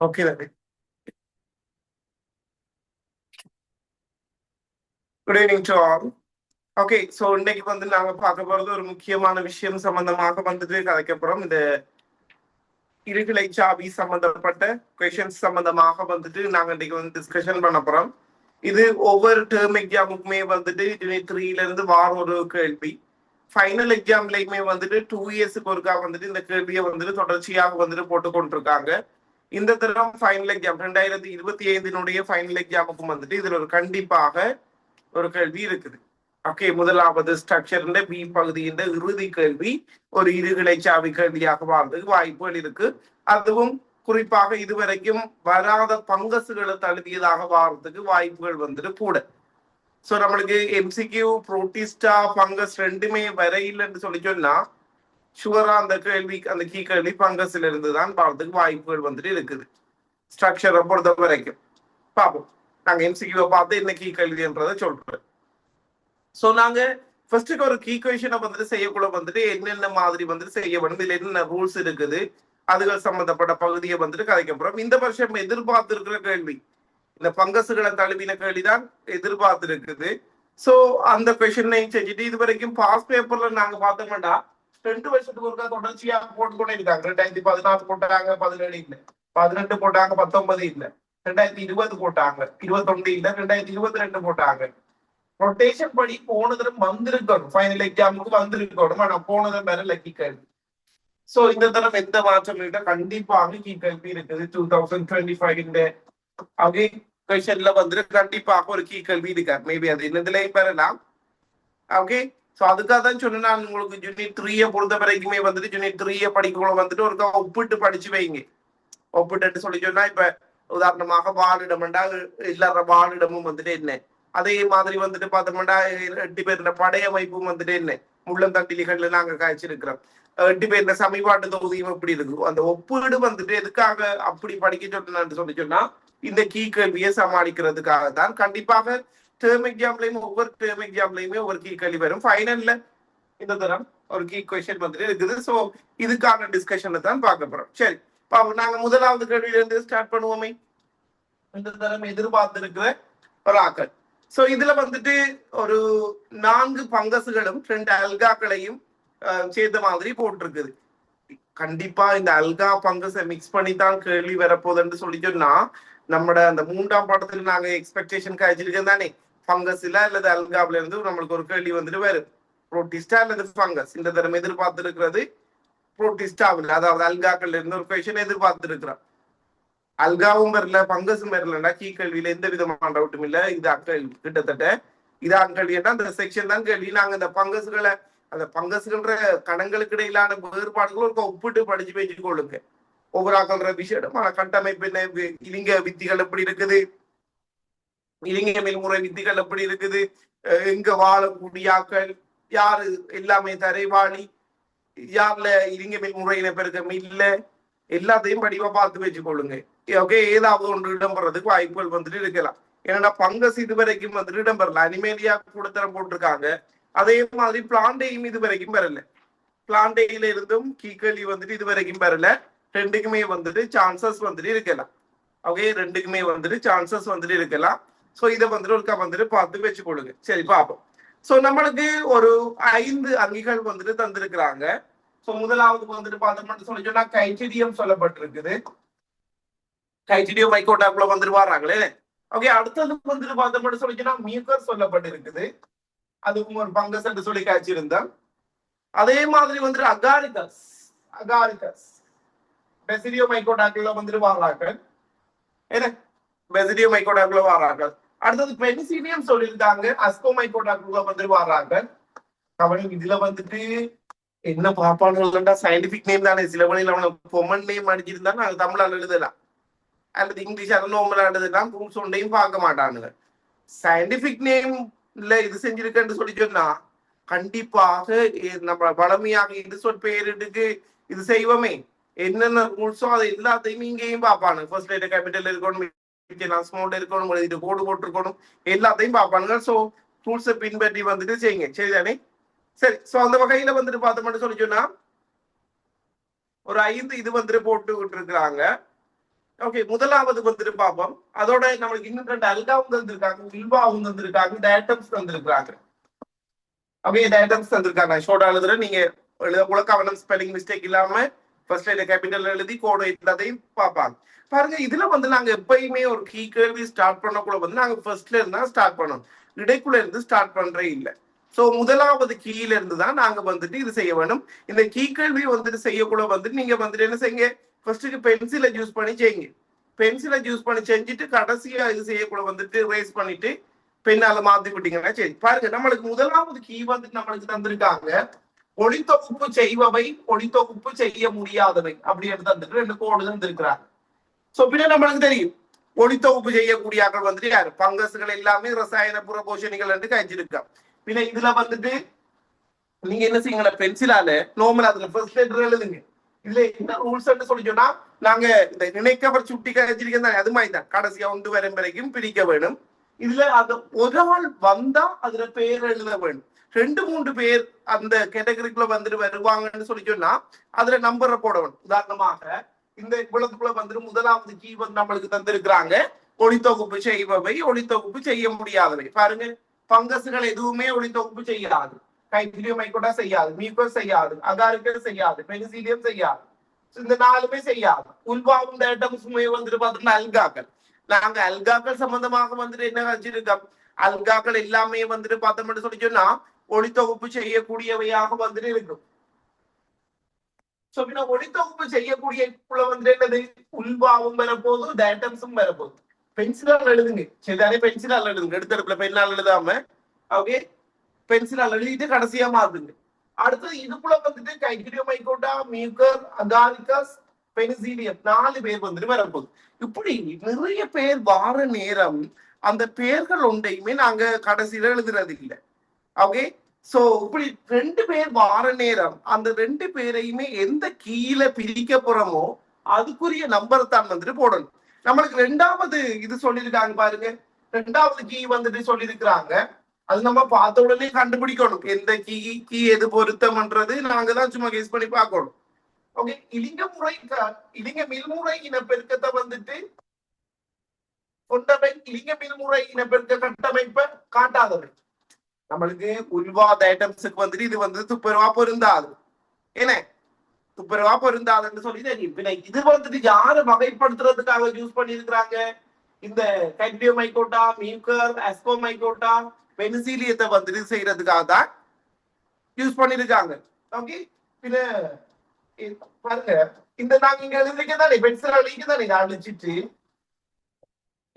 Okay, Ravi. Good evening to all. Okay so இன்னைக்கு நாங்க பார்க்க போறது ஒரு முக்கியமான விஷயம் சம்பந்தமாக கதைக்க போறோம். இந்த இருகிலை சாவி சம்பந்தப்பட்ட கொஸ்டின்ஸ் சம்பந்தமாக நாங்க இன்னைக்கு டிஸ்கஷன் பண்ண போறோம். இது ஒவ்வொரு டேர்ம் எக்ஸாமுக்குமே யூனிட் 3ல இருந்து வார ஒரு கேள்வி. ஃபைனல் எக்ஸாம்லயுமே 2 இயர்ஸுக்கு ஒருக்கா இந்த கேள்வியை தொடர்ச்சியாக போட்டு கொண்டிருக்காங்க. இந்த தரம் ஃபைனல் எக்ஸாம் 2025 ஃபைனல் எக்ஸாமுக்கும் இதுல ஒரு கண்டிப்பாக ஒரு கேள்வி இருக்குது. ஓகே, முதலாவது ஸ்ட்ரக்சர் பி பகுதியின் இறுதி கேள்வி ஒரு இருகிலை சாவி கேள்வியாக வாழ்றதுக்கு வாய்ப்புகள் இருக்கு. அதுவும் குறிப்பாக இதுவரைக்கும் வராத பங்கசுகளை தழுவியதாக வாழ்றதுக்கு வாய்ப்புகள் கூட. ஸோ நம்மளுக்கு எம்சிக்யூ புரோட்டிஸ்டா பங்கஸ் ரெண்டுமே வரையில்லைன்னு சொன்னா ஷுவரா அந்த கேள்வி அந்த கீ கேள்வி பங்கஸ்ல இருந்து தான் வாழ்றதுக்கு வாய்ப்புகள் இருக்குது. ஸ்ட்ரக்சரை பொறுத்த வரைக்கும் பார்ப்போம். நாங்க எம்சிக்யூவை பார்த்து என்ன கீ கேள்வின்றதை சொல்றேன். ஸோ நாங்க ஃபர்ஸ்ட்டுக்கு ஒரு ஈக்குவேஷனை செய்யக்குள்ள என்னென்ன மாதிரி செய்ய வேண்டும், இதுல என்னென்ன ரூல்ஸ் இருக்குது, அதுகள் சம்பந்தப்பட்ட பகுதியை கதைக்க போறோம். இந்த வருஷம் எதிர்பார்த்திருக்கிற கேள்வி இந்த பங்கசுகளை தழுவின கேள்விதான் எதிர்பார்த்திருக்குது. ஸோ அந்த கொஸ்டினையும் செஞ்சுட்டு இது வரைக்கும் பாஸ் பேப்பர்ல நாங்க பார்த்தோம்னா 2 வருஷத்துக்கு ஒருக்கா தொடர்ச்சியா போட்டுக்கொண்டே இருக்காங்க. 2016 போட்டாங்க, 17 இல்லை, 18 போட்டாங்க, 19 இல்லை, 2020 போட்டாங்க, 21 இல்லை, 2022 போட்டாங்க. ரொட்டேஷன் படி போனதும் வந்திருக்கணும், ஃபைனல் எக்ஸாமுக்கு வந்திருக்கணும். ஆனா போனதும் வேற லக்கி கேள்வி. சோ இந்த தரம் எந்த மாற்றம் இல்லை, கண்டிப்பாக கீ கேள்வி இருக்குது. 2025 அதே கொஸ்டின்ல கண்டிப்பாக ஒரு கீ கேள்வி இருக்காரு. மேபி அது என்னதுலயும் பெறலாம். ஓகே, சோ அதுக்காக தான் சொன்னேன் நான் உங்களுக்கு யூனிட் 3 பொறுத்த வரைக்குமே யூனிட் 3 படிக்கணும் ஒரு ஒப்பிட்டு படிச்சு வைங்க. ஒப்பிட்டு சொல்லி சொன்னா இப்ப உதாரணமாக வாழிடம் என்றால் எல்லார வாழிடமும் என்ன, அதே மாதிரி பார்த்தோம்னா 8 பேர் படையமைப்பும் என்ன முள்ளந்தண்டிலிகள்ல நாங்க காய்ச்சிருக்கிறோம். 8 பேர் சமீபாட்டு தொகுதியும் எப்படி இருக்கு. அந்த ஒப்பீடு எதுக்காக அப்படி படிக்க சொன்னு சொன்னா இந்த கீ கேள்வியை சமாளிக்கிறதுக்காக தான். கண்டிப்பாக டேர்ம் எக்ஸாம்லயும் ஒவ்வொரு டேர்ம் எக்ஸாம்லயுமே ஒவ்வொரு கீ கேள்வி வரும். ஃபைனல்ல இந்த தரம் ஒரு கீ கொஸ்டின் இருக்குது. ஸோ இதுக்கான டிஸ்கஷனை தான் பார்க்க போறோம். சரி, நாங்க முதலாவது கேள்வியில இருந்து ஸ்டார்ட் பண்ணுவோமே. இந்த தரம் எதிர்பார்த்திருக்கிற ஒரு ஆக்கள். சோ இதுல ஒரு 4 பங்கசுகளும் 2 அல்காக்களையும் சேர்த்த மாதிரி போட்டிருக்குது. கண்டிப்பா இந்த அல்கா பங்கஸை மிக்ஸ் பண்ணித்தான் கேள்வி வரப்போகுதுன்னு சொல்லி சொன்னா நம்மட அந்த 3ஆம் பாடத்துல நாங்க எக்ஸ்பெக்டேஷன் காய்ச்சிருக்கோம் தானே. பங்கஸ்ல அல்லது அல்காவில இருந்து நம்மளுக்கு ஒரு கேள்வி வரும், புரோட்டிஸ்டா அல்லது பங்கஸ். இந்த தரம் எதிர்பார்த்திருக்கிறது புரோட்டிஸ்டாவில், அதாவது அல்காக்கள்ல இருந்து ஒரு கொஸ்டின் எதிர்பார்த்திருக்கிறோம். அல்காவும் வரல, பங்கஸும் வரலன்னா கீ கேள்வியில எந்த விதமான டவுட்டும் இல்லை. இது அக்கல் கிட்டத்தட்ட இதான் கேள்வியா அந்த செக்ஷன் தான் கேள்வி. நாங்க அந்த பங்கசுகளை அந்த பங்கசுகள்ன்ற கணங்களுக்கு இடையிலான வேறுபாடுகள் ஒரு ஒப்பிட்டு படிச்சு வச்சுக்கொள்ளுங்க. ஒவ்வொரு ஆக்கள்ற விஷயம் கட்டமைப்பு என்ன, இலிங்க வித்திகள் எப்படி இருக்குது, இலிங்க மேல்முறை வித்திகள் எப்படி இருக்குது, எங்க வாழக்கூடிய ஆக்கள் யாரு, எல்லாமே தரைவாளி, யாருல இலிங்க மேல்முறையின பெருக்கம் இல்ல, எல்லாத்தையும் படிவா பார்த்து வச்சுக்கொள்ளுங்க. ஓகே, ஏதாவது ஒன்று இடம்பெறதுக்கு வாய்ப்புகள் இருக்கலாம். ஏன்னா பங்கஸ் இதுவரைக்கும் இடம்பெறல. அனிமேலியா கூடத்தரம் போட்டிருக்காங்க. அதே மாதிரி பிளாண்டேயும் இதுவரைக்கும் பெறல. பிளாண்டேயில இருந்தும் கீக்கலி இதுவரைக்கும் பெறல. ரெண்டுக்குமே சான்சஸ் இருக்கலாம். ஓகே, ரெண்டுக்குமே சான்சஸ் இருக்கலாம். சோ இதை ஒருக்கா பார்த்து வச்சுக்கொள்ளுங்க. சரி, பார்ப்போம். சோ நம்மளுக்கு ஒரு 5 அங்கிகள் தந்திருக்கிறாங்க. சோ முதலாவது பார்த்தோம்னு சொல்லி சொன்னா கைச்சிடியம் சொல்லப்பட்டிருக்குது. கைச்சிடியம் மைக்கோட்டாக்குள்ள வர்றாங்களே. ஓகே, அடுத்தது பார்த்தோம்னு சொல்லி சொன்னா மியூக்கஸ் சொல்லப்பட்டிருக்குது. அதுக்கும் ஒரு பங்கஸ் என்று சொல்லி காய்ச்சிருந்தோம். அதே மாதிரி அகாரிகஸ் அகாரிகஸ் பெசிடியோ மைக்கோட்டாக்குள்ள வர்றாங்க. என்ன பெசிடியோ மைக்கோட்டாக்குள்ள வர்றாங்க. அடுத்தது பெனிசிலியம் சொல்லியிருக்காங்க. அஸ்கோ மைக்கோட்டாக்குள்ள வர்றாங்க. அவனுக்கு இதுல என்ன பாப்பானுடா சயின்டிபிக் நேம் தானே. சில வழியில் அவனுக்கு பொமன் நேம் அடிச்சிருந்தாலும் அது தமிழால் எழுதலாம் அல்லது இங்கிலீஷ் நோமலா எழுதலாம். ரூல்ஸ் ஒன்றையும் பார்க்க மாட்டானுங்க. சயின்டிபிக் நேம்ல இது செஞ்சிருக்கேன்னு சொல்லி சொன்னா கண்டிப்பாக நம்ம பழமையாக இது சொற்பெயருக்கு இது செய்வோமே என்னென்ன ரூல்ஸோ அதை எல்லாத்தையும் இங்கேயும் பார்ப்பானு. ஃபர்ஸ்ட் லைட் கேபிட்டல் இருக்கணும், ஸ்மால் இருக்கணும், இது கோடு போட்டிருக்கணும், எல்லாத்தையும் பார்ப்பானுங்க. ஸோ ரூல்ஸை பின்பற்றி செய்யுங்க. சரிதானே? சரி, சோ அந்த வகையில பார்த்தோம்னு சொல்லி சொன்னா ஒரு 5 இது போட்டு விட்டு இருக்கிறாங்க. ஓகே, முதலாவது வந்துட்டு பார்ப்போம். அதோட நம்மளுக்கு இன்னும் 2 அல்காவும் தந்திருக்காங்க, வில்வாவும் தந்திருக்காங்க, டேட்டம்ஸ் தந்திருக்காங்க. ஓகே, டேட்டம்ஸ் தந்திருக்காங்க. நான் ஷோர்ட்டா எழுதுறேன், நீங்க எழுத கூட கவனம் ஸ்பெல்லிங் மிஸ்டேக் இல்லாம ஃபர்ஸ்ட் இந்த கேபிட்டல் எழுதி கோடு எல்லாத்தையும் பார்ப்பாங்க. பாருங்க, இதுல வந்து நாங்க எப்பயுமே ஒரு கீ கேள்வி ஸ்டார்ட் பண்ணக்குள்ள வந்து நாங்க ஃபர்ஸ்ட்ல இருந்தா ஸ்டார்ட் பண்ணோம், இடைக்குள்ள இருந்து ஸ்டார்ட் பண்றே இல்லை. சோ முதலாவது கீழ இருந்து தான் நாங்க வந்துட்டு இது செய்ய வேணும். இந்த கீ கேள்வி வந்துட்டு செய்யக்குள்ள வந்துட்டு நீங்க வந்துட்டு என்ன செய்யுங்க, ஃபர்ஸ்ட்டுக்கு பென்சிலை யூஸ் பண்ணி செய்யுங்க. பென்சிலை யூஸ் பண்ணி செஞ்சுட்டு கடைசியா இது செய்யக்குள்ள வந்துட்டு ரேஸ் பண்ணிட்டு பெண்ணால மாத்தி விட்டீங்கன்னா சரி. பாருங்க, நம்மளுக்கு முதலாவது கீ வந்துட்டு நம்மளுக்கு தந்திருக்காங்க, ஒளித்தொகுப்பு செய்பவை ஒளித்தொகுப்பு செய்ய முடியாதவை அப்படின்னு தந்துட்டு 2 கோடு தந்திருக்கிறாங்க. சோ பின்ன நம்மளுக்கு தெரியும் ஒளித்தொகுப்பு செய்யக்கூடிய ஆக்கள் வந்துட்டு யாரு, பங்கஸ்கள் எல்லாமே ரசாயன புறபோஷணிகள் என்று கழிச்சிருக்கோம். பின்ன இதுல வந்துட்டு நீங்க என்ன செய்யுங்க, பென்சிலால நோமல் அதுல ஃபர்ஸ்ட் லெட்டர் எழுதுங்க. இதுல என்ன ரூல்ஸ் சொல்லி சொன்னா, நாங்க இந்த நினைக்கவர் சுட்டி கழிச்சிருக்கேன் அது மாதிரி தான் கடைசியா 1 வரும் வரைக்கும் பிரிக்க வேணும். இதுல அந்த ஒரு ஆள் வந்தா அதுல பேர் எழுத வேணும். 2-3 பேர் அந்த கேட்டகரிக்குள்ள வந்துட்டு வருவாங்கன்னு சொல்லி சொன்னா அதுல நம்பரை போட வேணும். உதாரணமாக இந்த குளத்துக்குள்ள வந்துட்டு முதலாவது கீ வந்து நம்மளுக்கு தந்திருக்கிறாங்க, ஒளித்தொகுப்பு செய்பவை ஒளித்தொகுப்பு செய்ய முடியாதவை. பாருங்க, பங்கசுகள் எதுவுமே ஒளித்தொகுப்பு செய்யாது, கைத்திரியம் மைக்கோட்டா செய்யாது, மியூக்கஸ் செய்யாது, அகாரிக்கல் செய்யாது, பெனிசிலியம் செய்யாது, இந்த 4மே செய்யாது. உள்வாவும் டேட்டம்ஸுமே வந்துட்டு பாத்தீங்கன்னா அல்காக்கள். நாங்க அல்காக்கள் சம்பந்தமாக வந்துட்டு என்ன வச்சிருக்கோம், அல்காக்கள் எல்லாமே வந்துட்டு பார்த்தோம்னு சொல்லி சொன்னா ஒளித்தொகுப்பு செய்யக்கூடியவையாக வந்துட்டு இருக்கும். ஒளித்தொகுப்பு செய்யக்கூடிய வந்துட்டு என்னது, உள்வாவும் வரப்போது, டேட்டம்ஸும் வரப்போகுது. பென்சிலால் எழுதுங்க, சரிதானே, பென்சிலால் எழுதுங்க, எடுத்தடுப்புல பெண்ணால் எழுதாம ஓகே, பென்சிலால் எழுதிட்டு கடைசியா மாத்துங்க. அடுத்தது இதுக்குள்ள வந்துட்டு கைக்ரியோமைகோட்டா, மியூக்கர், அகாரிகஸ், பெனிசிலியம் 4 பேர் வந்துட்டு வரப்போகுது. இப்படி நிறைய பேர் வார நேரம் அந்த பேர்கள் ஒன்றையுமே நாங்க கடைசியில எழுதுறது இல்லை. ஓகே, சோ இப்படி 2 பேர் வார நேரம் அந்த 2 பேரையுமே எந்த கீழே பிரிக்க போறோமோ அதுக்குரிய நம்பர் தான் வந்துட்டு போடணும். நம்மளுக்கு 2வது இது சொல்லியிருக்காங்க பாருங்க, 2வது கீ வந்துட்டு சொல்லியிருக்கிறாங்க, அது நம்ம பார்த்த உடனே கண்டுபிடிக்கணும் எந்த கீ எது பொருத்தம்ன்றது நாங்க தான் சும்மா கெஸ் பண்ணி பார்க்கணும். ஓகே, இலிங்க மில்முறை இனப்பெருக்கத்தை வந்துட்டு கொண்டவை, இலிங்க மில்முறை இனப்பெருக்க கட்டமைப்பை காட்டாதவை. நம்மளுக்கு உள்வாத ஐட்டம்ஸுக்கு வந்துட்டு இது வந்து துப்புரவா பொருந்தாது, என்ன துப்புரவா பொருந்தாதுன்னு சொல்லி தெரியும். பின்ன இது வந்துட்டு யாரு வகைப்படுத்துறதுக்காக யூஸ் பண்ணிருக்கிறாங்க, இந்த கைக்ரியோமைகோட்டா, மியூக்கர், அஸ்கோமைகோட்டா, பெனிசிலியத்தை வந்துட்டு செய்யறதுக்காக தான் யூஸ் பண்ணிருக்காங்க. ஓகே, பின்ன பாருங்க, இந்த நாங்க இங்க எழுதிக்க தானே பென்சில் அழிக்க தானே அழிச்சிட்டு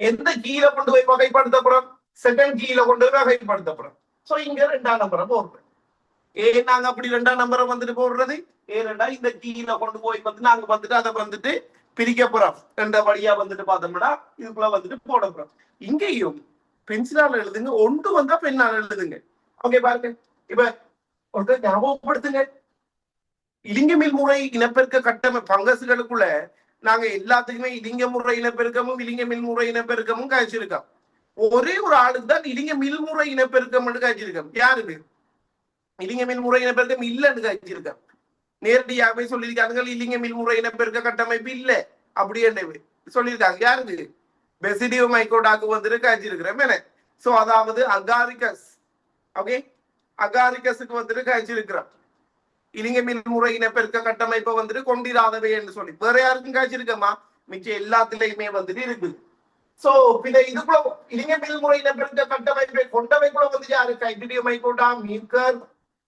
எந்த கீழே கொண்டு போய் வகைப்படுத்தப்படுறோம், செகண்ட் கீழே கொண்டு போய் வகைப்படுத்தப்படுறோம். சோ இங்க 2ஆம் நம்பரை போடுறோம். ஏன் நாங்க அப்படி 2ஆம் நம்பரை வந்துட்டு போடுறது, ஏனெண்டா இந்த கீழே கொண்டு போய் வந்து நாங்க வந்துட்டு அதை வந்துட்டு பிரிக்க போறோம். 2 வழியா வந்துட்டு பார்த்தோம்னா இதுக்குள்ள வந்துட்டு போட போறோம். இங்கேயும் பென்சிலால எழுதுங்க, 1 வந்தா பெண்ணால எழுதுங்க. ஓகே, பாருங்க, இப்ப ஒரு ஞாபகப்படுத்துங்க, இலிங்க மில்முறை இனப்பெருக்க கட்டமை பங்கசுகளுக்குள்ள நாங்க எல்லாத்துக்குமே இலிங்க முறை இனப்பெருக்கமும் இலிங்க மில்முறை இனப்பெருக்கமும் காய்ச்சிருக்கோம். ஒரே ஒரு ஆளுக்கு தான் இலிங்க மில்முறை இனப்பெருக்கம் காய்ச்சிருக்கோம். யாருக்கு இலிங்க மில்முறை இனப்பெருக்கம் இல்லைன்னு காய்ச்சிருக்கோம். நேரடியாகவே சொல்லியிருக்காங்க இலிங்க மில்முறை இனப்பெருக்க கட்டமைப்பு இல்லை அப்படி என்ன சொல்லியிருக்காங்க. யாருக்கு, பெசிடியோ மைக்கோடாக்கு வந்துட்டு காய்ச்சிருக்கிறோம். சோ அதாவது அகாரிகஸ், ஓகே, அகாரிகஸுக்கு வந்துட்டு காய்ச்சிருக்கிறோம். இலிங்க மில்முறை இனப்பெருக்க கட்டமைப்பை வந்துட்டு கொண்டிராதவை என்று சொல்லி வேற யாருக்கும் காய்ச்சிருக்கமா, மிச்சம் எல்லாத்திலையுமே வந்துட்டு இருக்குது. சோ பின்ன இதுக்குள்ள இலிங்க மில்முறை இனப்பெருக்க கட்டமைப்பை கொண்டவைக்குள்ள வந்து யாரு, கைக்ரியோமைகோட்டா, மியூக்கர்,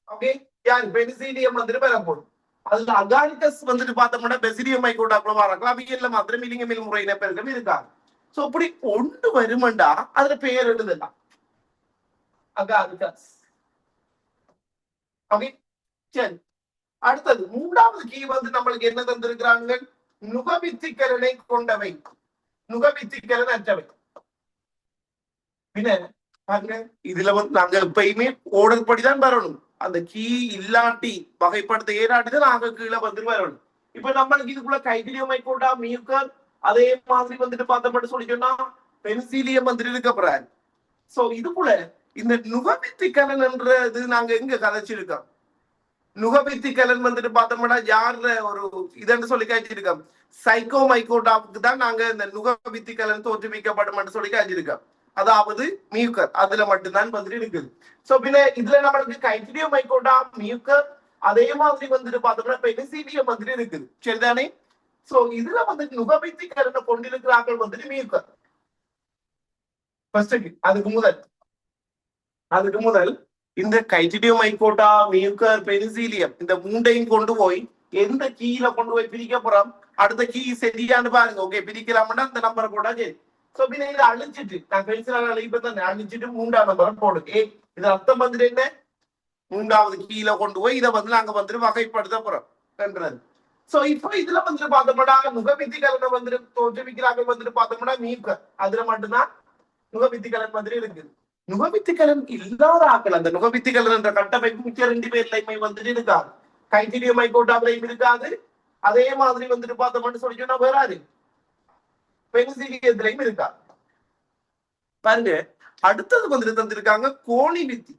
ஓகே, யாரு, பெனிசிலியம் வந்துட்டு பெறப்படும். அதுல அகாரிகஸ் வந்துட்டு பார்த்தோம்னா பெசிடியோமைகோட்டாக்குள்ள வரக்கலாம், அவையில மாத்திரம் இலிங்க மில்முறை இனப்பெருக்கம் இருக்காது. சோ இப்படி 1 வருமண்டா அதுல பெயர் எழுதலாம், அகாரிகஸ். ஓகே, சரி. அடுத்தது 3வது கீ வந்து நம்மளுக்கு என்ன தந்திருக்கிறாங்க, நுகவித்திக்கலனை கொண்டவை, நுகவித்திக்கலன் அற்றவை. பின்ன பாருங்க, இதுல வந்து நாங்க எப்பயுமே ஓர்டர் படிதான் வரணும், அந்த கீ இல்லாட்டி வகைப்படுத்த ஏறாட்டிதான் நாங்க கீழே வந்துட்டு வரணும். இப்ப நம்மளுக்கு இதுக்குள்ள கைக்ரியோமைகோட்டா, மியூக்கர், அதே மாதிரி வந்துட்டு பார்த்தோம்னு சொல்லி சொன்னா பென்சிலியம் வந்துட்டு இருக்கப்படுறாரு. சோ இதுக்குள்ள இந்த நுகவித்திக்கலன் என்றது நாங்க எங்க கதைச்சிருக்கோம், நுகவித்திக்கலன் வந்துட்டு பார்த்தோம்னா யாருல ஒரு இதன்னு சொல்லி காய்ச்சிருக்கோம், சைக்கோ மைக்கோட்டாவுக்கு தான் நாங்க இந்த நுகவித்திக்கலன் தோற்றுவிக்கப்படும் சொல்லி காய்ச்சிருக்கோம். அதாவது மியூக்கர் அதுல மட்டும்தான் வந்துட்டு இருக்குது. சோ பின்ன இதுல நம்மளுக்கு கைட்டிடியோ மைக்கோட்டா, மியூக்கர், அதே மாதிரி வந்துட்டு பார்த்தோம்னா பெனிசிலியம் வந்துட்டு இருக்குது. சரிதானே? சோ இதுல வந்துட்டு நுகவித்திக்கலனை கொண்டிருக்கிறார்கள் வந்துட்டு மியூக்கர். அதுக்கு முதல் இந்த கைட்டிடியம் மைக்கோட்டா, மியூக்கர், பெனிசிலியம் இந்த மூண்டையும் கொண்டு போய் எந்த கீழ கொண்டு போய் பிரிக்க போறோம், அடுத்த கீ சரியானு பாருங்க. ஓகே, பிரிக்கலாம்னா அந்த நம்பரை போட்டா சரி. சோ பின்ன இதை அழிச்சிட்டு நான் பென்சிலால இப்பதான் அழிச்சிட்டு 3ஆம் நம்பரை போடுங்க. இது அர்த்தம் வந்துட்டு என்ன, 3வது கீழே கொண்டு போய் இதை வந்து நாங்க வந்துட்டு வகைப்படுத்த போறோம். சோ இப்போ இதுல வந்துட்டு பார்த்தோம்னா நுகவித்திகலனை வந்துட்டு தோற்றுவிக்கிறாங்க வந்துட்டு பார்த்தோம்னா மியூக்கர், அதுல மட்டும்தான் நுகவித்திகலன் வந்துட்டு இருக்குது. நுகவித்திகலன் இல்லாத ஆக்கள் அந்த நுகவித்திகலன் என்ற கட்டமைப்பு மிச்ச 2 பேர்லையுமே வந்துட்டு இருக்காது. கைட்டிடியம் மைக்கோட்டாவிலையும் இருக்காது. அதே மாதிரி வந்துட்டு பார்த்தோம்னு சொல்லி சொன்னா வராது, பெனிசிலியத்திலையும் இருக்காது. பாருங்க, அடுத்தது வந்துட்டு தந்திருக்காங்க கோணி வித்தி.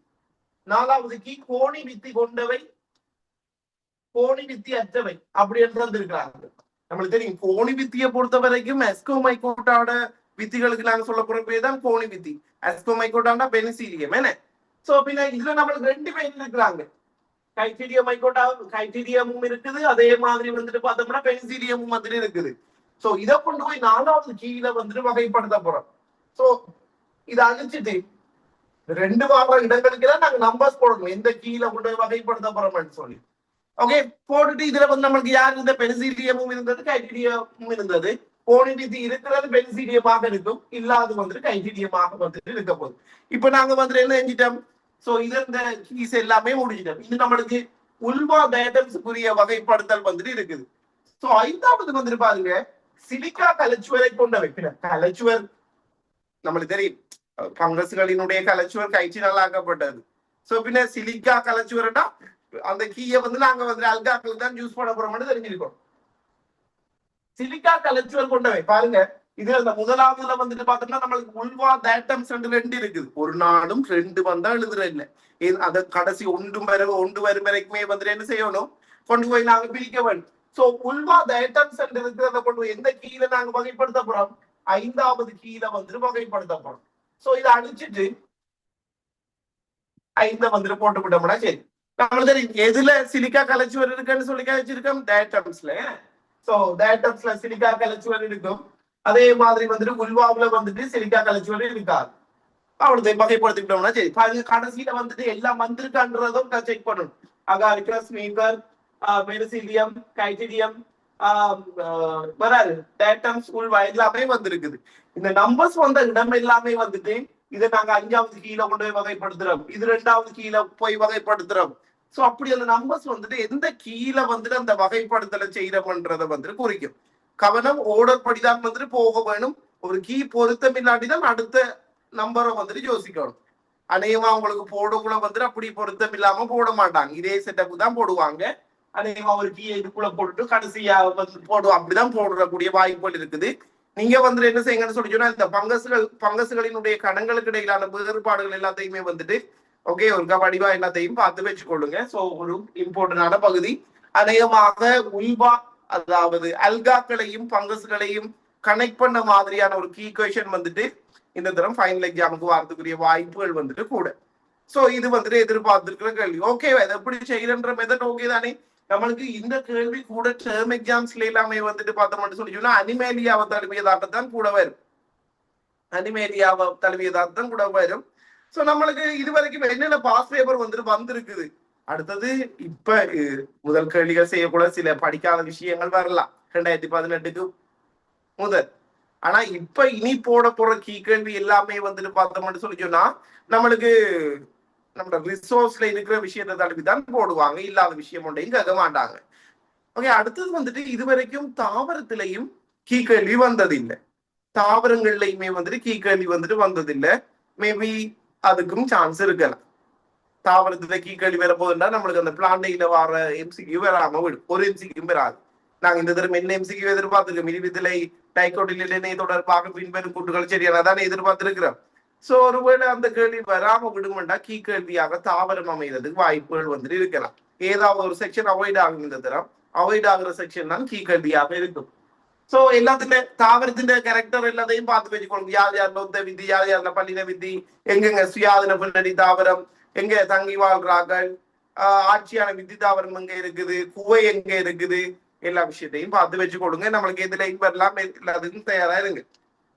4வது கீ கோணி வித்தி கொண்டவை, கோணி வித்தி அற்றவை அப்படி என்று தந்திருக்கிறாங்க. நம்மளுக்கு தெரியும் கோணி வித்தியை பொறுத்த வரைக்கும் எஸ்கோமைக்கோட்டாவோட வித்திகளுக்கு நாங்க சொல்ல போற பேர் தான் கோணி வித்தி. அஸ்கோமைக்கோட்டானா பெனிசிலியம் என்ன. சோ பின்ன இதுல நம்மளுக்கு 2 பேர் இருக்கிறாங்க, கைட்டிடியம் மைக்கோட்டா, கைட்டிடியமும் இருக்குது, அதே மாதிரி வந்துட்டு பார்த்தோம்னா பெனிசிலியமும் வந்துட்டு இருக்குது. சோ இதை கொண்டு போய் 4வது கீழே வந்துட்டு வகைப்படுத்த போறோம். சோ இதை அழிச்சிட்டு 2 வார இடங்களுக்கு தான் நாங்க நம்பர்ஸ் போடணும், எந்த கீழே கொண்டு போய் வகைப்படுத்த போறோம்னு சொல்லி. ஓகே, போட்டுட்டு இதுல வந்து நம்மளுக்கு யார் இருந்த பெனிசிலியமும் இருந்தது, கைட்டிடியமும் இருந்தது. கோணிவித்தி இருக்கிறது பெனிசிலியமாக இருக்கும், இல்லாது வந்துட்டு கைட்டிடியமாக வந்துட்டு இருக்க போகுது. இப்ப நாங்க வந்துட்டு என்ன செஞ்சிட்டோம், சோ இது இந்த கீஸ் எல்லாமே முடிஞ்சிட்டோம். இது நம்மளுக்கு உல்வா டயட்டம்ஸுக்குரிய வகைப்படுத்தல் வந்துட்டு இருக்குது. சோ 5வது வந்துட்டு பாருங்க, சிலிக்கா கலச்சுவரை கொண்டவை. கலச்சுவர் நம்மளுக்கு தெரியும், பங்கஸ்களினுடைய கலச்சுவர் கைச்சினால் ஆக்கப்பட்டது. சோ பின்ன சிலிக்கா கலச்சுவர்னா அந்த கீயை வந்து நாங்க வந்து அல்காக்களுக்கு தான் யூஸ் பண்ண போறோம்னு தெரிஞ்சிருக்கோம். சிலிக்கா கலச்சுவல் கொண்டவை பாருங்க, இது அந்த 1வதுல வந்துட்டு பார்த்தோம்னா நம்மளுக்கு உல்வா டேட்டம்ஸ் 2 இருக்குது. ஒரு நாளும் 2 வந்தா எழுதுற இல்ல, அத கடைசி ஒன்று வரும் வரைக்குமே வந்துட்டு என்ன செய்யணும், கொண்டு போய் நாங்க பிரிக்க வேண்டும். சோ உல்வா டேட்டம்ஸ் இருக்கிறத கொண்டு போய் எந்த கீழே நாங்க வகைப்படுத்த போறோம், 5வது கீழே வந்துட்டு வகைப்படுத்த போறோம். சோ இதை அழிச்சிட்டு 5 வந்துட்டு போட்டு விட்டோம்னா சரி. நம்மளுக்கு தெரியும் எதுல சிலிக்கா கலச்சுவர் இருக்குன்னு சொல்லி வச்சிருக்கோம், டேட்டம்ஸ்ல. சோ டேட்டம்ஸ்ல சிலிக்கா கலச்சுவர் இருக்கும், அதே மாதிரி வந்துட்டு உல்வாவுல வந்துட்டு சிலிக்கா கலச்சுவர் இருக்காது. அவ்வளவு வகைப்படுத்திக்கிட்டோம்னா சரி. கடைசியில வந்துட்டு எல்லாம் வந்திருக்கான்றதும் செக் பண்ணணும். அகாரிகஸ், மீக்கர், பெனிசிலியம், கைட்டிடியம், வராது டேட்டம்ஸ், உல்வா எல்லாமே வந்திருக்குது. இந்த நம்பர்ஸ் வந்த இடம் எல்லாமே வந்துட்டு இதை நாங்க 5வது கீழே கொண்டு போய் வகைப்படுத்துறோம், இது 2வது கீழே போய் வகைப்படுத்துறோம். சோ அப்படி அந்த நம்பர்ஸ் வந்துட்டு எந்த கீழே வந்துட்டு அந்த வகைப்படுத்தலை செய்யறோம்ன்றதை வந்துட்டு குறிக்கும். கவனம் ஓர்டர் படிதான் வந்துட்டு போக வேணும். ஒரு கீ பொருத்தம் இல்லாட்டிதான் அடுத்த நம்பரை வந்துட்டு யோசிக்கணும். அநேகமா உங்களுக்கு போடக்குள்ள வந்துட்டு அப்படி பொருத்தம் இல்லாம போட மாட்டாங்க, இதே செட்டப் தான் போடுவாங்க. அநேகமா ஒரு கீயை இதுக்குள்ள போட்டுட்டு கடைசியா வந்து போடுவோம், அப்படிதான் போடுறக்கூடிய வாய்ப்புகள் இருக்குது. நீங்க வந்துட்டு என்ன செய்யுங்கன்னு சொல்லி சொன்னா, இந்த பங்கசுகளினுடைய கணங்களுக்கு இடையிலான வேறுபாடுகள் எல்லாத்தையுமே வந்துட்டு ஓகே ஒரு வடிவா எல்லாத்தையும் பார்த்து வச்சுக்கொள்ளுங்க. சோ ஒரு இம்பார்ட்டன்டான பகுதி. அநேகமாக உல்வா அதாவது அல்காக்களையும் பங்கஸ்களையும் கனெக்ட் பண்ண மாதிரியான ஒரு கீ கொஸ்டின் வந்துட்டு இந்த தரம் ஃபைனல் எக்ஸாமுக்கு வரதுக்குரிய வாய்ப்புகள் வந்துட்டு கூட. சோ இது வந்துட்டு எதிர்பார்த்திருக்கிற கேள்வி. ஓகே, அதை எப்படி செய்யறன்ற மெத்தட் ஓகே தானே. நம்மளுக்கு இந்த கேள்வி கூட டேர்ம் எக்ஸாம்ஸ்ல எல்லாமே வந்துட்டு பார்த்தோம்னு சொல்லி சொன்னா அனிமேலியாவை தழுவியதாகத்தான் கூட வரும், அனிமேலியாவை தழுவியதாகத்தான் கூட வரும். சோ நம்மளுக்கு இது வரைக்கும் என்னென்ன பாஸ் பேப்பர் வந்துட்டு வந்திருக்குது. அடுத்தது இப்ப முதல் கேள்விகள் செய்யக்கூட சில படிக்காத விஷயங்கள் வரலாம் 2018க்கு முதல். ஆனா இப்ப இனி போட போற கீ கேள்வி எல்லாமே வந்துட்டு பார்த்தோம்னு சொல்லி சொன்னா நம்மளுக்கு நம்ம ரிசோர்ஸ்ல இருக்கிற விஷயத்தை தழுவிதான் போடுவாங்க, இல்லாத விஷயம் ஒன்றையும் கேட்க மாட்டாங்க. ஓகே, அடுத்தது வந்துட்டு இதுவரைக்கும் தாவரத்திலையும் கீ கேள்வி வந்ததில்லை, தாவரங்கள்லையுமே வந்துட்டு கீ கேள்வி வந்துட்டு வந்ததில்லை. மேபி அதுக்கும் சான்ஸ் இருக்கலாம். தாவரத்துல கீ கேள்வி வர போதுன்னா நம்மளுக்கு அந்த பிளான்டைல வர எம்சிக்யூ வராம விடும், ஒரு எம்சிக்யூ வராது. நாங்க இந்த தடவை என்ன எம்சிக்யூ எதிர்பார்த்திருக்கோம், மினிவித்திலை டைகோட்டிலை தொடர்பாக பின்வரும் கூட்டுகள் சரியானதானே எதிர்பார்த்திருக்கிறோம். சோ ஒருவேளை அந்த கேள்வி வராம விடுமெண்டா கீ கேள்வியாக தாவரம் அமைகிறதுக்கு வாய்ப்புகள் வந்துட்டு இருக்கலாம். ஏதாவது ஒரு செக்ஷன் அவாய்ட் ஆகும் இந்த தரம் அவாய்ட் ஆகுற செக்ஷன் தான் கீ கேள்வியாக இருக்கும். சோ எல்லாത്തിന്റെ தாவரത്തിന്റെ கேரக்டர் எல்லாத்தையும் பார்த்து வச்சுக்கணும். யார் யார் நொத்த விதி, யார் யார் பள்ளின விதி, எங்கெங்க சுயாதீன பின்னணி தாவரம், எங்க தங்கி வாழ்றார்கள், ஆட்சியான விதி தாவரம் எங்க இருக்குது, குவை எங்க இருக்குது, எல்லா விஷயத்தையும் பார்த்து வச்சு கொடுங்க. நம்மளுக்கு எதுல வரலாம் எல்லாத்துக்கும் தயாரா இருங்க.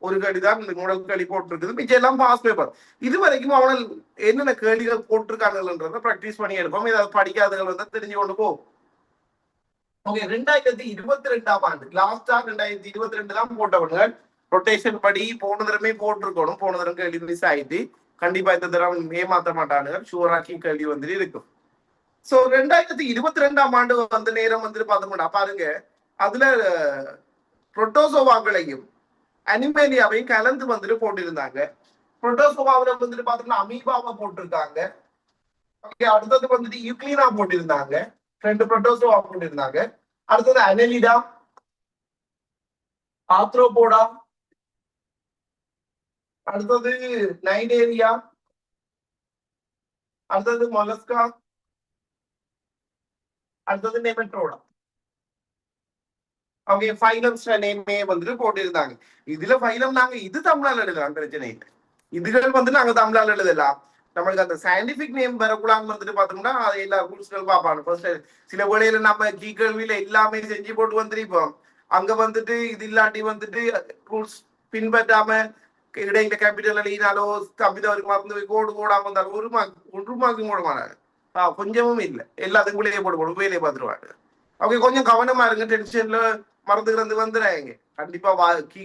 ஒரு கடிதான் இந்த முதல் கேள்வி போட்டிருக்குது, மிச்சம் எல்லாம் பாஸ் பேப்பர். இது வரைக்கும் அவனால் என்னென்ன கேள்விகள் போட்டிருக்காங்கன்றத பிராக்டிஸ் பண்ணி எடுப்போம். ஏதாவது படிக்காதவர்கள் வந்து தெரிஞ்சு கொண்டு போகும். ஓகே, 2022ஆம் ஆண்டு லாஸ்டா 2022 தான் போட்டவங்க ரொட்டேஷன் படி போன தரமே போட்டிருக்கணும். போன தரம் கேள்வி மிஸ் ஆயிட்டு கண்டிப்பா இந்த தரம் ஏமாத்த மாட்டானுங்க, ஷூராக்கி கேள்வி வந்துட்டு இருக்கும். சோ 2022ஆம் ஆண்டு வந்த நேரம் வந்துட்டு பார்த்தோம்னா பாருங்க, அதுல புரோட்டோசோவாக்களையும் அனிமேலியாவையும் கலந்து வந்துட்டு போட்டிருந்தாங்க. புரோட்டோசோவாவில வந்துட்டு பார்த்தோம்னா அமீபாவை போட்டிருக்காங்க. அடுத்தது வந்துட்டு யூக்ளினா போட்டிருந்தாங்க, 2 புரோட்டோசோவா போட்டிருந்தாங்க. அடுத்தது அனலிடா, ஆத்ரோபோடா, அடுத்தது நைடேரியா, அடுத்தது மொலஸ்கா, அடுத்தது நெமெட்ரோடா. அவங்க ஃபைலம் நேமே வந்துட்டு போட்டிருந்தாங்க. இதுல ஃபைலம் நாங்க இது தமிழால் எழுதலாம், பிரச்சனை இல்லை. இதுகள் வந்து நாங்க தமிழால் எழுதலாம். நம்மளுக்கு அந்த சயின்டிபிக் நேம் வரக்கூடாதுன்னு வந்துட்டு பார்த்தோம்னா அது எல்லா ரூல்ஸ்கள் பார்ப்பாங்க. ஃபர்ஸ்ட் சில வேளையில நம்ம கீ கேள்வியில எல்லாமே செஞ்சு போட்டு வந்துருப்போம். அங்க வந்துட்டு இது இல்லாட்டி வந்துட்டு ரூல்ஸ் பின்பற்றாம இடையில கேபிட்டல் எழுதினாலோ கம்ப்யூட்டருக்கு மறந்து கோடு கோடாம வந்தாலும் ஒரு மார்க்கும் போட மாட்டாங்க. கொஞ்சமும் இல்லை, எல்லாத்துக்கும் உள்ளே போட்டு வேலையை பார்த்துருவாங்க. ஓகே, கொஞ்சம் கவனமா இருங்க, டென்ஷன்ல மறந்துக்கிறது வந்துடுறாங்க. கண்டிப்பா கீ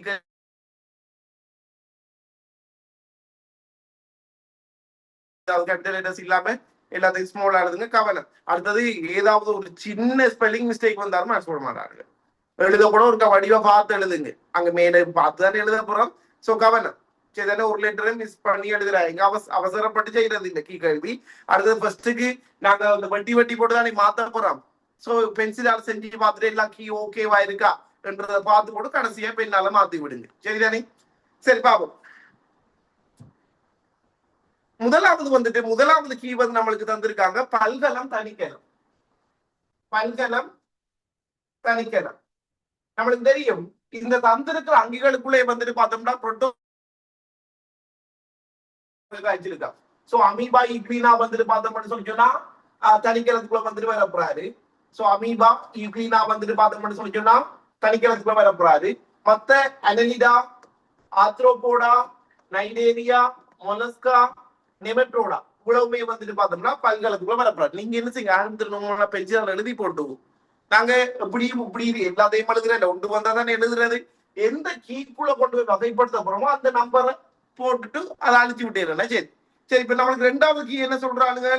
கேபிட்டல் லெட்டர்ஸ் இல்லாம எல்லாத்தையும் ஸ்மால் ஆகுதுங்க, கவனம். அடுத்தது ஏதாவது ஒரு சின்ன ஸ்பெல்லிங் மிஸ்டேக் வந்தாலும் மேட்ச் போட மாட்டாங்க. எழுத கூட ஒரு வடிவா பார்த்து எழுதுங்க, அங்க மேல பார்த்து தானே எழுத போறோம். சோ கவனம். சரி தானே, ஒரு லெட்டரை மிஸ் பண்ணி எழுதுறாங்க, அவசரப்பட்டு செய்யறது இல்லை கீ கேள்வி. அடுத்தது ஃபர்ஸ்ட்டுக்கு நாங்க அந்த வட்டி வட்டி போட்டு தானே மாத்த போறோம். சோ பென்சிலால் செஞ்சு பார்த்துட்டு எல்லாம் கீ ஓகேவா இருக்கா என்றதை பார்த்து போட்டு கடைசியா பெண்ணால மாத்தி விடுங்க. சரிதானே? சரி பாப்போம். முதலாவது கீவேர்ட் நம்மளுக்கு தந்திருக்காங்க பல்கலம் தனிக்கலம். பல்கலம் தனிக்கலம் நம்மளுக்கு தெரியும். இந்த தந்திருக்கிற அங்கிகளுக்குள்ளே வந்துட்டு பார்த்தோம்னா புரோட்டோ வச்சிருக்கான். சோ அமீபா யூக்ளினா வந்துட்டு பார்த்தோம்னு சொல்லி சொன்னா தனிக்கலத்துக்குள்ள வந்துட்டு வரப்போறாரு. சோ அமீபா யூக்ளினா வந்துட்டு பார்த்தோம்னு சொல்லி சொன்னா தனிக்கலத்துக்குள்ள வரப்போறாரு. மத்த அனலிடா, ஆத்ரோபோடா, நைடேரியா, மொலஸ்கா, நெமெட்ரோடா இவ்வளவுமே வந்துட்டு பார்த்தோம்னா பல்கலத்துக்குள்ள வரப்போறாரு. நீங்க என்ன செய்ய ஆரம்பிச்சிருந்தோம்னா பென்சிலால் எழுதி போட்டுவோம். நாங்க எப்படியும் இப்படி எல்லாத்தையும் எழுதுறேன், ஒன்று வந்தா தானே எழுதுறது. எந்த கீக்குள்ள கொண்டு போய் வகைப்படுத்த போறோமோ அந்த நம்பரை போட்டுட்டு அதை அழிச்சு விட்டுறேன். சரி சரி, இப்ப நம்மளுக்கு 2வது கீ என்ன சொல்றாங்க?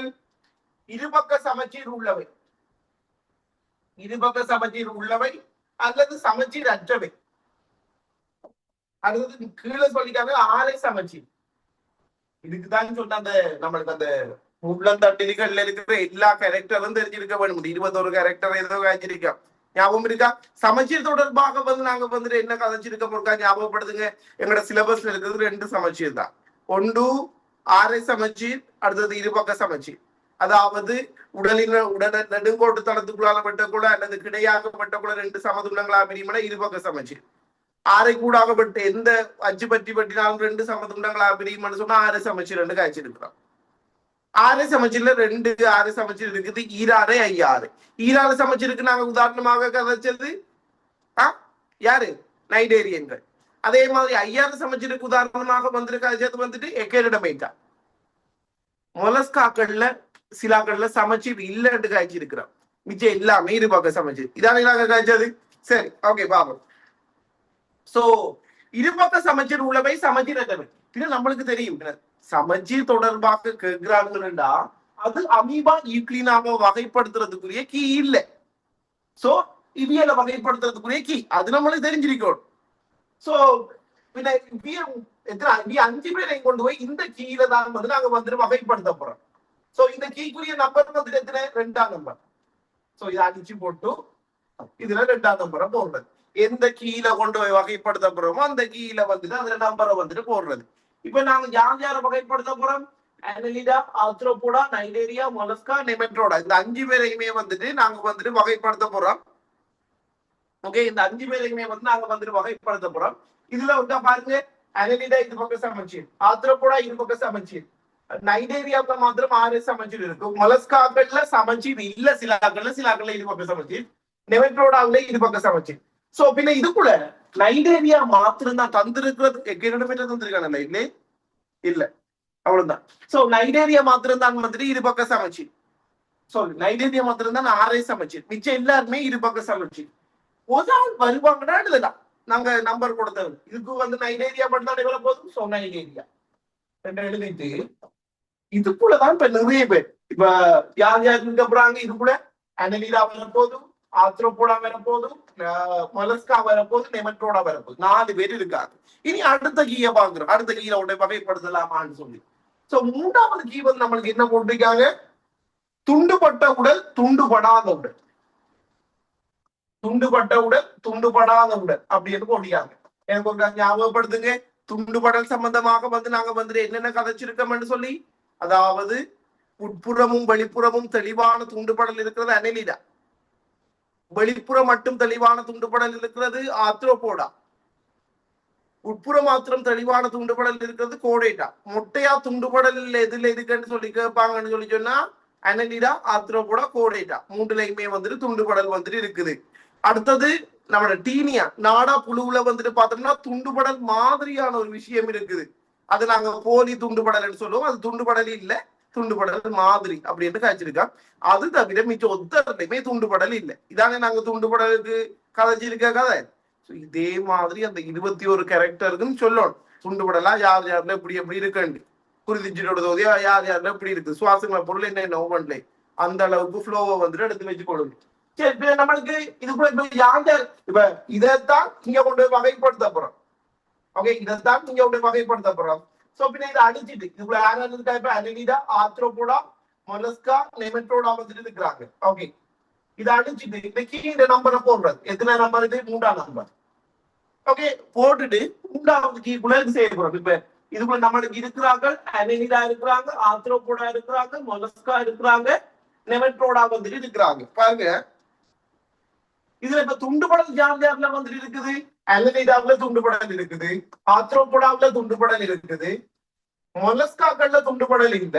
இருபக்க சமச்சீர் உள்ளவை, இருபக்க சமச்சீர் உள்ளவை அல்லது சமச்சீர் அற்றவை. அடுத்தது கீழே சொல்லிட்டாங்க ஆரை சமச்சீர். இதுக்குதான் சொன்ன அந்த நம்மளுக்கு அந்த உள்ளந்தட்டிகள்ல இருக்கிற எல்லா கேரக்டரும் தெரிஞ்சிருக்க வேணும். 21 கேரக்டர் ஏதோ காய்ச்சிருக்கோம், ஞாபகம் இருக்கா? சமச்சீர் தொடர்பாக வந்து நாங்க வந்துட்டு என்ன கதைச்சிருக்க போறா ஞாபகப்படுத்துங்க. எங்களோட சிலபஸ்ல இருக்கிறது 2 சமச்சீர் தான். ஒன்று ஆரை சமச்சீர், அடுத்தது இருபக்க சமச்சீர். அதாவது உடல் நெடுங்கோட்டு தளத்துக்குள்ளால வெட்டக்குள்ள அல்லது கிடையாகப்பட்டக்குள்ள 2 சமதுண்டங்களா பிரியும்னா இருபக்க சமச்சீர். ஆரை கூடாகப்பட்ட எந்த அச்சு பற்றி பற்றினாலும் 2 சமதுண்டங்களா பிரியும்னு சொன்னா ஆரை சமச்சீர் 2 காய்ச்சிருக்கிறோம். ஆரை சமச்சீர்ல 2 ஆரை சமச்சீர் இருக்குது, ஈராறு ஐயாறு. ஈராறு சமச்சீருக்கு நாங்க உதாரணமாக கதைச்சது யாரு? நைடேரியன்கள். அதே மாதிரி ஐயாறு சமச்சீருக்கு உதாரணமாக வந்திருக்காது வந்துட்டு எக்கேரிடமைட்டா. மொலஸ்காக்கள்ல சிலாக்கள்ல சமச்சீர் இல்லைன்னு காய்ச்சிருக்கிறோம், மிச்சம் எல்லாமே இருபக்க சமச்சீர். இதானே நாங்க காய்ச்சது. சரி, ஓகே பாப்போம். சோ இருபக்க சமச்சீர் உள்ளவை சமச்சீர் அற்றவை. இது நம்மளுக்கு தெரியும். சமச்சீர் தொடர்பாக கேட்கிறாங்கன்னா அது அமீபா யூக்ளினாவை வகைப்படுத்துறதுக்குரிய கீ இல்லை. சோ இவியலை வகைப்படுத்துறதுக்குரிய கீ அது நம்மளுக்கு தெரிஞ்சிருக்கணும். சோ பின்ன 5 பேரை கொண்டு போய் இந்த கீழ தான் வந்து நாங்க வந்துட்டு வகைப்படுத்த போறோம். சோ இந்த கீக்குரிய நம்பர் வந்துட்டு எத்தனை? 2ஆம் நம்பர். சோ இதை அடிச்சு போட்டு இதுல 2ஆம் நம்பரை போடுறது. எந்த கீழ கொண்டு போய் வகைப்படுத்த போறோமோ அந்த கீழ வந்துட்டு அந்த நம்பரை வந்துட்டு போடுறது. இப்ப நாங்க யார் யாரை வகைப்படுத்த போறோம்? அனலிடா, ஆர்த்ரோபோடா, நைடேரியா, மொலஸ்கா, நெமெட்ரோடா. இந்த 5 பேரையுமே வந்துட்டு நாங்க வந்துட்டு வகைப்படுத்த போறோம். ஓகே, இந்த 5 பேரையுமே வந்து நாங்க வந்துட்டு வகைப்படுத்த போறோம். இதுல வந்து பாருங்க, அனலிடா இது பக்கம் சமச்சீர், ஆர்த்ரோபோடா இது பக்கம் சமச்சீர், நைடேரியாவுல மாத்திரம் 6 சமச்சீர் இருக்கும். மொலஸ்காக்கள்ல சமச்சீர் இல்ல, சில ஆக்கள்ல இது பக்கம் சமச்சீர், நெமெட்ரோடாவுல இது பக்கம் சமச்சீர். சோ பின்ன இதுக்குள்ள நைடேரியா மாத்திரம் தான் தந்திருக்கிறது. எக்கேடு பேர் தந்திருக்காங்க இல்ல, அவ்வளவுதான். சோ நைடேரியா மாத்திரம் தான் வந்துட்டு இரு பக்கம் சமச்சீர். சாரி, நைடேரியா மாத்திரம் தான் 6 சமச்சீர், மிச்சம் எல்லாருமே இரு பக்கம் சமச்சீர். ஒரு ஆள் வருவாங்கன்னா எழுதலாம், நாங்க நம்பர் கொடுத்தது. இதுக்கு வந்து நைடேரியா மட்டும் தான் எவ்வளவு போதும். சோ நைடேரியா எழுதிட்டு இதுக்குள்ளதான் இப்ப நிறைய பேர் இப்ப யார் யார் இருக்க போறாங்க. இதுக்குள்ள அனலிடா வரப்போதும், ஆர்த்ரோபோடா வரப்போதும், மொலஸ்கா வரப்போதும், நெமெட்ரோடா வரப்போதும். 4 பேர் இருக்காங்க. இனி அடுத்த கீயை பாக்குறோம், அடுத்த கீழ உடனே வகைப்படுத்தலாமான்னு சொல்லி. சோ 3வது கீ வந்து நம்மளுக்கு என்ன போட்டிருக்காங்க, துண்டுபட்ட உடல், துண்டுபடாத உடல். துண்டுபட்ட உடல், துண்டுபடாத உடல் அப்படின்னு போட்டிருக்காங்க. எனக்கு ஒரு ஞாபகப்படுத்துங்க, துண்டுபடல் சம்பந்தமாக வந்து நாங்க வந்து என்னென்ன கதைச்சிருக்கோம்னு சொல்லி. அதாவது உட்புறமும் வெளிப்புறமும் தெளிவான துண்டுபடல் இருக்கிறது அனலிடா, வெளிப்புறம் மட்டும் தெளிவான துண்டுபடல் இருக்கிறது ஆர்த்ரோபோடா, உட்புறம் மாத்திரம் தெளிவான துண்டுபடல் இருக்கிறது கோடேட்டா. மொட்டையா துண்டுபடல் எதுல இருக்குன்னு சொல்லி கேட்பாங்கன்னு சொல்லி சொன்னா அனலிடா, ஆர்த்ரோபோடா, கோடேட்டா 3லையுமே வந்துட்டு துண்டுபடல் வந்துட்டு இருக்குது. அடுத்தது நம்மளோட டீனியா நாடா புழுவுல வந்துட்டு பார்த்தோம்னா துண்டுபடல் மாதிரியான ஒரு விஷயம் இருக்குது. அது நாங்க போலி துண்டுபடல் சொல்லுவோம். அது துண்டுபடல் இல்ல, துண்டுபடல் மாதிரி அப்படின்னு காய்ச்சிருக்கோம். அது தவிர மிச்சம் ஒத்தரையுமே துண்டுபடல் இல்லை. இதானே நாங்க துண்டுபடலுக்கு கதைச்சிருக்க கதை. இதே மாதிரி அந்த 21 கேரக்டருக்குன்னு சொல்லணும். துண்டுபடலா யார் யாருல இப்படி எப்படி இருக்குன்னு குறிதிச்சோட தோதியா யார் யாருல இப்படி இருக்கு, சுவாசங்கள பொருள் என்ன ஒவ்வொன்றிலே அந்த அளவுக்கு ஃப்ளோவை வந்துட்டு எடுத்து வச்சு கொடுங்க. சரி, நம்மளுக்கு இதுக்குள்ள இப்ப இதைத்தான் இங்க கொண்டு வகைப்படுத்த போறோம். ஓகே, இதைத்தான் இங்க கொண்டு வகைப்படுத்த போறோம். சோ பின்ன இதை அடிச்சுட்டு இதுக்குள்ள யார் இருக்கா, இப்ப அனலிடா, ஆர்த்ரோபோடா, மொலஸ்கா, நெமெட்ரோடா வந்துட்டு இருக்கிறாங்க. ஓகே, இதை அடிச்சுட்டு இன்னைக்கு இந்த நம்பரை போடுறது. எத்தனை நம்பர் இது, 3ஆம் நம்பர். ஓகே, போட்டுட்டு 3வது கீக்குள்ள இது செய்ய போறோம். இப்ப இதுக்குள்ள நம்மளுக்கு இருக்கிறார்கள், அனலிடா இருக்கிறாங்க, ஆர்த்ரோபோடா இருக்கிறாங்க, மொலஸ்கா இருக்கிறாங்க, நெமெட்ரோடா வந்துட்டு இருக்கிறாங்க. பாருங்க, இதுல இப்ப துண்டுபடல் யார் யாருல வந்துட்டு இருக்குது, அனலிடாவுல துண்டுபடல் இருக்குது, ஆர்த்ரோபோடாவுல துண்டுபடல் இருக்குது, மொலஸ்காக்கள்ல துண்டுபடல் இல்ல,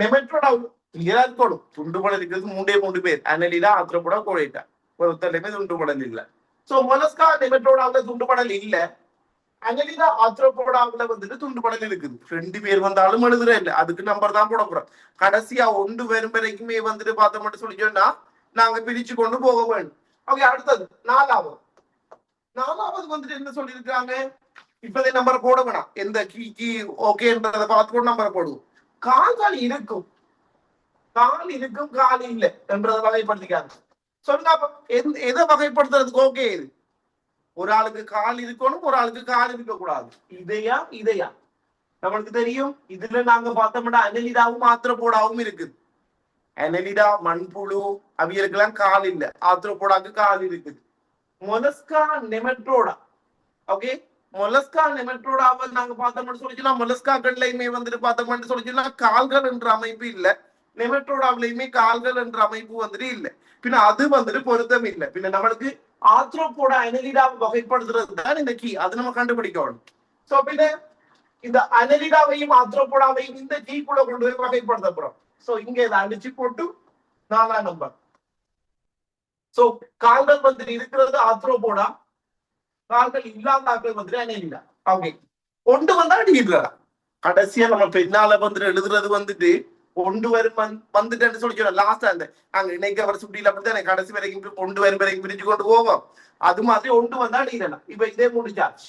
நெமெட்ரோடாவுல கிளியரா இருக்கணும். துண்டுபடல் இருக்கிறது 3 பேர், அனலிடா, ஆர்த்ரோபோடா, கோடேட்டா. ஒருத்தருமே துண்டுபடல் இல்ல. சோ மொலஸ்கா, நெமெட்ரோடாவுல துண்டுபடல் இல்ல, அனலிடா, ஆர்த்ரோபோடாவுல வந்துட்டு துண்டுபடல் இருக்குது. 2 பேர் வந்தாலும் எழுதுற இல்ல, அதுக்கு நம்பர் தான் போட போறோம். கடைசியா 1 வரும் வரைக்குமே வந்துட்டு பார்த்த மட்டும் சொல்லி சொன்னா நாங்க பிரிச்சு கொண்டு போக வேண்டும். ஓகே, அடுத்தது 4வது வந்துட்டு என்ன சொல்லியிருக்காங்க, இப்பதே நம்பர் போட வேணாம், எந்த கீ ஓகேன்றதை பார்த்து நம்பரை போடுவோம். கால்கள் இருக்கும், கால் இருக்கும், கால் இல்லை என்றதை வகைப்படுத்திக்காங்க. சொன்னா எதை வகைப்படுத்துறதுக்கு ஓகே, இது ஒரு ஆளுக்கு கால் இருக்கணும், ஒரு ஆளுக்கு கால் இருக்க கூடாது. இதையா நம்மளுக்கு தெரியும். இதுல நாங்க பார்த்தோம்னா அனலிடாவும் ஆர்த்ரோபோடாவும் இருக்குது. அனலிடா, மண்புழு, அவியலுக்கெல்லாம் கால் இல்ல, ஆர்த்ரோபோடாக்கு கால் இருக்குது. மொலஸ்கா, நெமெட்ரோடா, ஓகே, மொலஸ்கா நெமெட்ரோடாவை நாங்க பார்த்தோம்னு சொல்லிச்சுன்னா மொலஸ்காக்கள்லையுமே வந்துட்டு பார்த்தோம்னு சொல்லிச்சுன்னா கால்கள் என்ற அமைப்பு இல்ல, நெமெட்ரோடாவிலையுமே கால்கள் என்ற அமைப்பு வந்துட்டு இல்ல. பின்ன அது வந்துட்டு பொருத்தம் இல்லை. பின்ன நம்மளுக்கு ஆர்த்ரோபோடா, அனலிடாவை வகைப்படுத்துறது தான் இந்த கீ, அது நம்ம கண்டுபிடிக்கணும். சோ பின்ன இந்த அனலிடாவையும் ஆர்த்ரோபோடாவையும் இந்த கீக்குள்ள கொண்டு போய் வகைப்படுத்த போறோம். சோ இங்க இதை அடிச்சு போட்டு 4ஆம் நம்பர். சோ கால்கள் வந்துட்டு இருக்கிறது ஆர்த்ரோபோடா, கால்கள் இல்லாத ஆட்கள் வந்துட்டு அனலிடா. ஓகே, ஒன்று வந்தா அடிக்கலாம். கடைசியா நம்ம பெண்ணால வந்துட்டு எழுதுறது வந்துட்டு கொண்டு வரும் வந்துட்டு சொல்லி லாஸ்டா அந்த நாங்க இன்னைக்கு அவர் சுட்டியில அப்படித்தான் கடைசி வரைக்கும் கொண்டு வரும் வரைக்கும் பிரிச்சு கொண்டு போவோம். அது மாதிரி ஒன்று வந்தா அடிக்கலாம். இப்ப இதே முடிஞ்சாச்சு.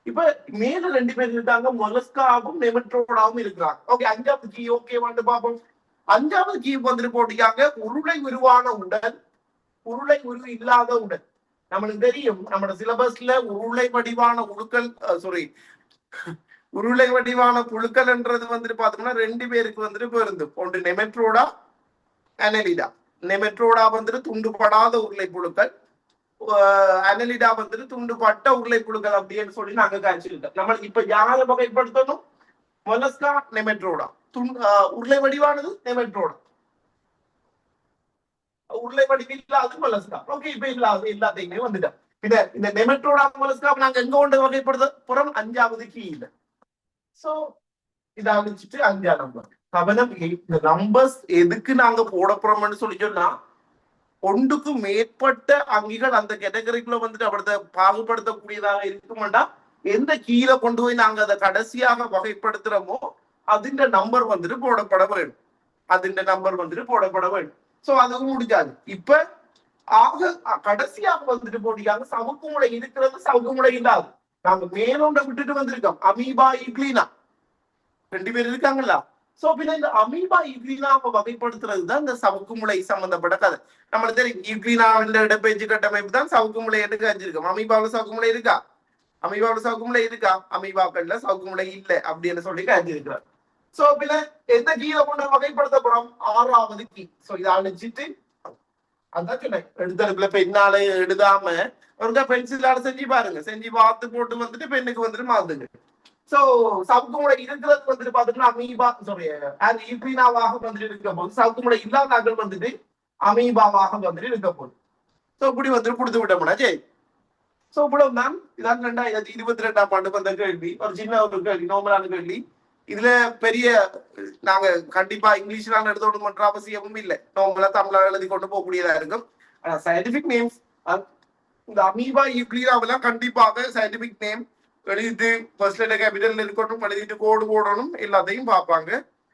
இப்ப மேல 2 பேர் இருக்காங்க, மொலஸ்காவும் நெமெட்ரோடாவும் இருக்கிறாங்க. ஓகே, 5வது கீ ஓகே வந்து பார்ப்போம். 5வது கீ வந்துட்டு போட்டிருக்காங்க, உருளை உருவான உடல், உருளை உருவு இல்லாத உடல். நம்மளுக்கு தெரியும் நம்ம சிலபஸ்ல உருளை வடிவான உழுக்கள், சாரி, உருளை வடிவான புழுக்கள் என்றது வந்துட்டு பார்த்தோம்னா 2 பேருக்கு வந்துட்டு பொருந்தும். ஒன்று நெமெட்ரோடா, அனலிடா. நெமெட்ரோடா வந்துட்டு துண்டுபடாத உருளை புழுக்கள், அனலிடா வந்துட்டு துண்டுபட்ட உருளை புழுக்கள் அப்படின்னு சொல்லி நாங்க காய்ச்சிருக்கோம். நம்மளுக்கு இப்ப யாரை வகைப்படுத்தணும், மொலஸ்கா நெமெட்ரோடா. உருளை வடிவானது நெமெட்ரோடா. உருளை வடிவில்லாது மொலஸ்கா. ஓகே, இப்ப இல்லாது எல்லாத்தையுமே வந்துட்டோம். இந்த நெமெட்ரோடா மொலஸ்கா நாங்க எங்க கொண்டு வகைப்படுத்த புறம் 5வது கீழ. சோ இதை அழிச்சிட்டு 5ஆம் நம்பர். கவனம், இந்த நம்பர்ஸ் எதுக்கு நாங்க போட போறோம்னு சொல்லி சொன்னா, ஒன்றுக்கு மேற்பட்ட அங்கிகள் அந்த கேட்டகரிக்குள்ள வந்துட்டு அவரது பாகுபடுத்தக்கூடியதாக இருக்குமெண்டா எந்த கீழே கொண்டு போய் நாங்க அதை கடைசியாக வகைப்படுத்துறோமோ அதிண்ட நம்பர் வந்துட்டு போடப்பட வேண்டும். அதிண்ட நம்பர் வந்துட்டு போடப்பட வேண்டும். சோ அதுவும் முடிஞ்சாது. இப்ப ஆக கடைசியாக வந்துட்டு போட்டிக்காங்க சவுக்கு முளை இருக்கிறது, சவுக்கு முளை இல்லாது. நாங்க மேலோண்ட விட்டுட்டு வந்திருக்கோம். அமீபா இக்லீனா 2 பேர் இருக்காங்களா. சோ பின்ன இந்த அமீபா இக்லீனாவை வகைப்படுத்துறதுதான் இந்த சவுக்கு முளை சம்பந்தப்பட்ட கதை. நம்மளுக்கு தெரியும் இக்லீனாவின் இடப்பெயர்ச்சி கட்டமைப்பு தான் சவுக்கு முளை எடுக்க வச்சிருக்கோம். அமீபாவில் சவுக்கு முளை இருக்கா? அமீபாவில் சவுக்கு முளை இருக்கா? அமீபாக்கள்ல சவுக்கு முளை இல்லை அப்படின்னு சொல்லி கழிச்சிருக்கிறார். சோ பின்ன எந்த கீழே கொண்டு வகைப்படுத்த போறோம்? 6வது கீ. சோ இதை அழிச்சிட்டு அதான் சொன்னேன், எடுத்தடுப்புல பெண்ணால எழுதாம ஒரு பென்சிலால செஞ்சு பாருங்க. செஞ்சு பார்த்து போட்டு வந்துட்டு பெண்ணுக்கு வந்துட்டு மாத்துங்க. சோ சவுக்கு முளை இருக்கிறது வந்துட்டு பாத்தீங்கன்னா அமீபா இப்ரீனாவாக வந்துட்டு இருக்க போது, சவுக்கு முளை இல்லாதாக்கள் வந்துட்டு அமீபாவாக வந்துட்டு இருக்க போது. சோ இப்படி வந்துட்டு கொடுத்து விட்டோம்னா சரி. சோ இவ்வளவுதான். இதான் 2022ஆம் ஆண்டு வந்த கேள்வி. ஒரு சின்ன ஒரு கேள்வி, நார்மலான கேள்வி. இதுல பெரிய நாங்க கண்டிப்பா இங்கிலீஷ்ல எழுதணும்ன்ற அவசியமும் இல்லை. நார்மலா தமிழாக எழுதி கொண்டு போகக்கூடியதா இருக்கும். சயின்டிபிக் நேம்ஸ் இந்த அமீபா யூக்ளிடாவெல்லாம் கண்டிப்பாக சயின்டிபிக் நேம் எழுதிட்டு ஃபர்ஸ்ட் லெட்டர் கேபிட்டல் இருக்கணும், எழுதிட்டு கோடு போடணும், எல்லாத்தையும் பார்ப்பாங்க.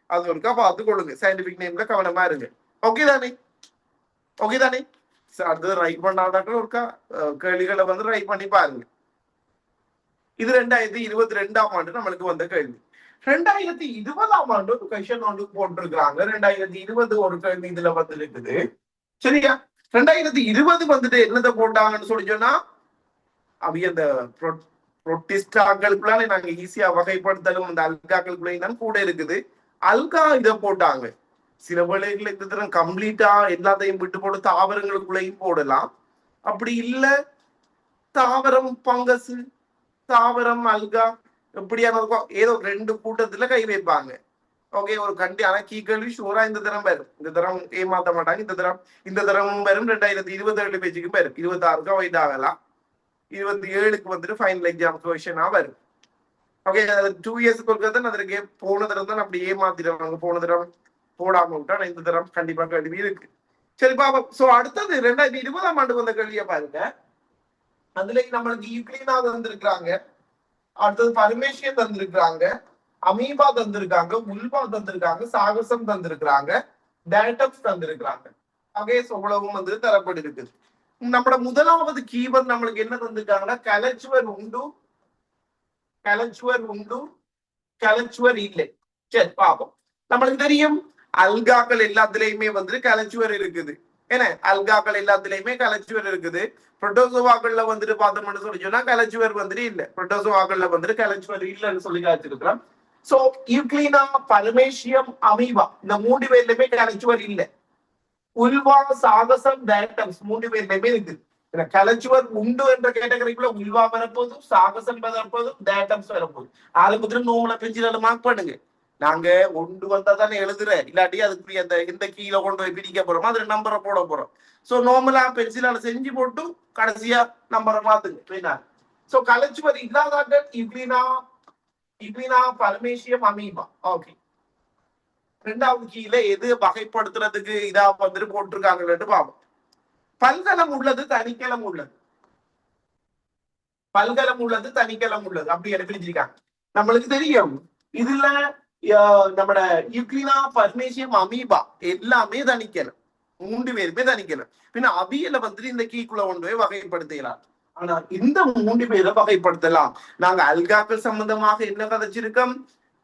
அது ஒருக்கா பார்த்து கொடுங்க. சயின்டிபிக் நேம்ல கவனமா இருங்க. ஓகே தானே? ஓகே தானே? அடுத்தது ரைட் பண்ணாதாக்கள் ஒருக்கா கேள்விகளை வந்து ரைட் பண்ணி பாருங்க. இது 2022ஆம் ஆண்டு நம்மளுக்கு வந்த கேள்வி. 2020ஆம் ஆண்டு ஒரு கொஸ்டின் ஒன்று போட்டிருக்கிறாங்க. 2020 ஒரு கேள்வி இதுல வந்து இருக்குது. சரியா? 2020 வந்துட்டு என்னதை போட்டாங்கன்னு சொல்லி சொன்னா, அவைய அந்த புரோட்டிஸ்டாக்களுக்குள்ளால நாங்க ஈஸியா வகைப்படுத்தலும் அந்த அல்காக்களுக்குள்ளேயும் தான் கூட இருக்குது. அல்கா இதை போட்டாங்க. சில வேளைகள் இந்த தரம் கம்ப்ளீட்டா எல்லாத்தையும் விட்டு போட்டு தாவரங்களுக்குள்ளேயும் போடலாம். அப்படி இல்ல தாவரம் பங்கசு, தாவரம் அல்கா எப்படியான ஏதோ 2 கூட்டத்துல கை வைப்பாங்க. ஓகே, ஒரு ஆனா கீ கேள்வி ஷூரா இந்த தரம் வரும். இந்த தரம் ஏமாத்த மாட்டாங்க. இந்த தரமும் வரும். 2027 பேஜுக்கும் வரும். 26க்கு அவைட் ஆகலாம். 27க்கு வந்துட்டு ஃபைனல் எக்ஸாம் கொஸ்டினா வரும். ஓகே, 2 இயர்ஸ்க்கு ஒருக்கத்தான் அதற்கு போன தரம் தான் அப்படி ஏமாத்திடுவாங்க. போன தரம் போடாம விட்டா இந்த தரம் கண்டிப்பா கேள்வி இருக்கு. சரி பாப்போம். சோ அடுத்தது 2020ஆம் ஆண்டு வந்த கேள்வியை பாருங்க. அதுல நம்மளுக்கு யூக்ளினா தந்திருக்கிறாங்க, அடுத்தது பர்மேஷியன் தந்திருக்கிறாங்க, அமீபா தந்திருக்காங்க, உல்வா தந்திருக்காங்க, சாகசம் தந்திருக்கிறாங்க, டேட்டப்ஸ் தந்திருக்கிறாங்க. ஆகவே இவ்வளவும் வந்து தரப்பட்டு இருக்குது. நம்மளோட முதலாவது கீவர்ட் நம்மளுக்கு என்ன தந்திருக்காங்கன்னா கலச்சுவர் உண்டு, கலச்சுவர் உண்டு, கலச்சுவர் இல்லை. சரி பாப்போம். நம்மளுக்கு தெரியும் அல்காக்கள் எல்லாத்துலயுமே வந்து கலச்சுவர் இருக்குது. ஏன்னா அல்காக்கள் எல்லாத்துலயுமே கலச்சுவர் இருக்குது. புரோட்டோசோவாக்கள்ல வந்துட்டு பார்த்தோம்னு சொல்லி சொன்னா கலச்சுவர் வந்துட்டு இல்ல. புரோட்டோசோவாக்கள்ல வந்துட்டு கலச்சுவர் இல்லைன்னு சொல்லி காய்ச்சிருக்கிறோம். சோ யூக்ளினா, பர்மேஷியம், அமீபா இந்த 3 பேர்லயுமே கலச்சுவர் இல்லை. உல்வா, சாகசம், டேட்டம்ஸ் 3 பேர்லயுமே இருக்கு. கலச்சுவர் உண்டு என்ற கேட்டகரிக்குள்ள உல்வா வரப்போதும், சாகசம் வரப்போதும், டேட்டம்ஸ் வரப்போதும். ஆரம்பத்துல நூலை பெஞ்சில மார்க் பண்ணுங்க. நாங்க ஒன்று வந்தா தானே எழுதுறேன், இல்லாட்டி அதுக்கு அந்த எந்த கீழே கொண்டு போய் பிடிக்க போறோமோ அதுல நம்பரை போட போறோம். சோ நார்மலா பென்சிலால செஞ்சு போட்டு கடைசியா நம்பரை மாத்துங்க. சோ கலச்சுவர் இல்லாதாங்க இக்லினா, பர்மேஷியம், அமீபா. ஓகே, 2வது கீழே எது வகைப்படுத்துறதுக்கு இதா வந்துட்டு போட்டிருக்காங்கன்னு பாப்போம். பல்கலம் உள்ளது, தனிக்கலம் உள்ளது. பல்கலம் உள்ளது, தனிக்கலம் உள்ளது அப்படி பிரிச்சிருக்காங்க. நம்மளுக்கு தெரியும் இதுல நம்மட யூக்ளினா, பர்மேஷியம், அமீபா எல்லாமே தணிக்கணும். 3 பேருமே தணிக்கணும். பின்ன அவியல வந்துட்டு இந்த கீக்குள்ள கொண்டு போய் வகைப்படுத்தலாம். ஆனா இந்த 3 பேரை வகைப்படுத்தலாம். நாங்க அல்காக்கள் சம்பந்தமாக என்ன கதைச்சிருக்கோம்?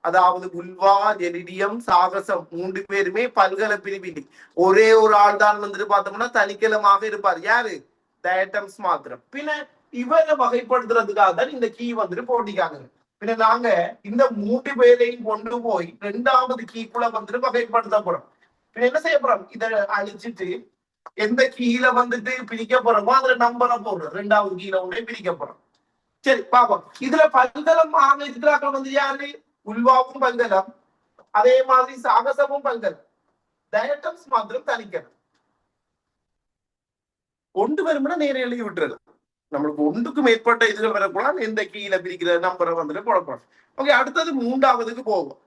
அதாவது உல்வா, ஜெரிடியம், சாகசம் 3 பேருமே பல்கல பிரிவினை. ஒரே ஒரு ஆள் தான் வந்துட்டு பார்த்தோம்னா தனிக்கலமாக இருப்பார். யாரு? டயட்டம்ஸ் மாத்திரம். பின்ன இவரை வகைப்படுத்துறதுக்காக தான் இந்த கீ வந்துட்டு போட்டிக்காங்க. பின்ன நாங்க இந்த 3 பேரையும் கொண்டு போய் 2வது கீக்குள்ள வந்துட்டு வகைப்படுத்த போறோம். பின்ன என்ன செய்ய போறோம்? இதை அழிச்சிட்டு எந்த கீழ வந்துட்டு பிரிக்க போறோமோ அதுல நம்பரை போடுறோம். 2வது கீழ ஒன்றே பிரிக்க போறோம். சரி பாப்போம். இதுல பல்கலம் ஆக இருக்கிறார்கள் வந்து யாரு? உல்வாவும் பல்கலம், அதே மாதிரி சாகசமும் பல்கலம். டயட்டம்ஸ் மாத்திரம் தனிக்கணும். ஒன்று வரும்னா நேரம் எழுதி விட்டுறது. நம்மளுக்கு ஒன்றுக்கும் மேற்பட்ட இதுகள் வரக்கூடாது. எந்த கீழே பிரிக்கிற நம்பரை வந்துட்டு போடக்கூடாது. ஓகே, அடுத்தது மூன்றாவதுக்கு போவோம்.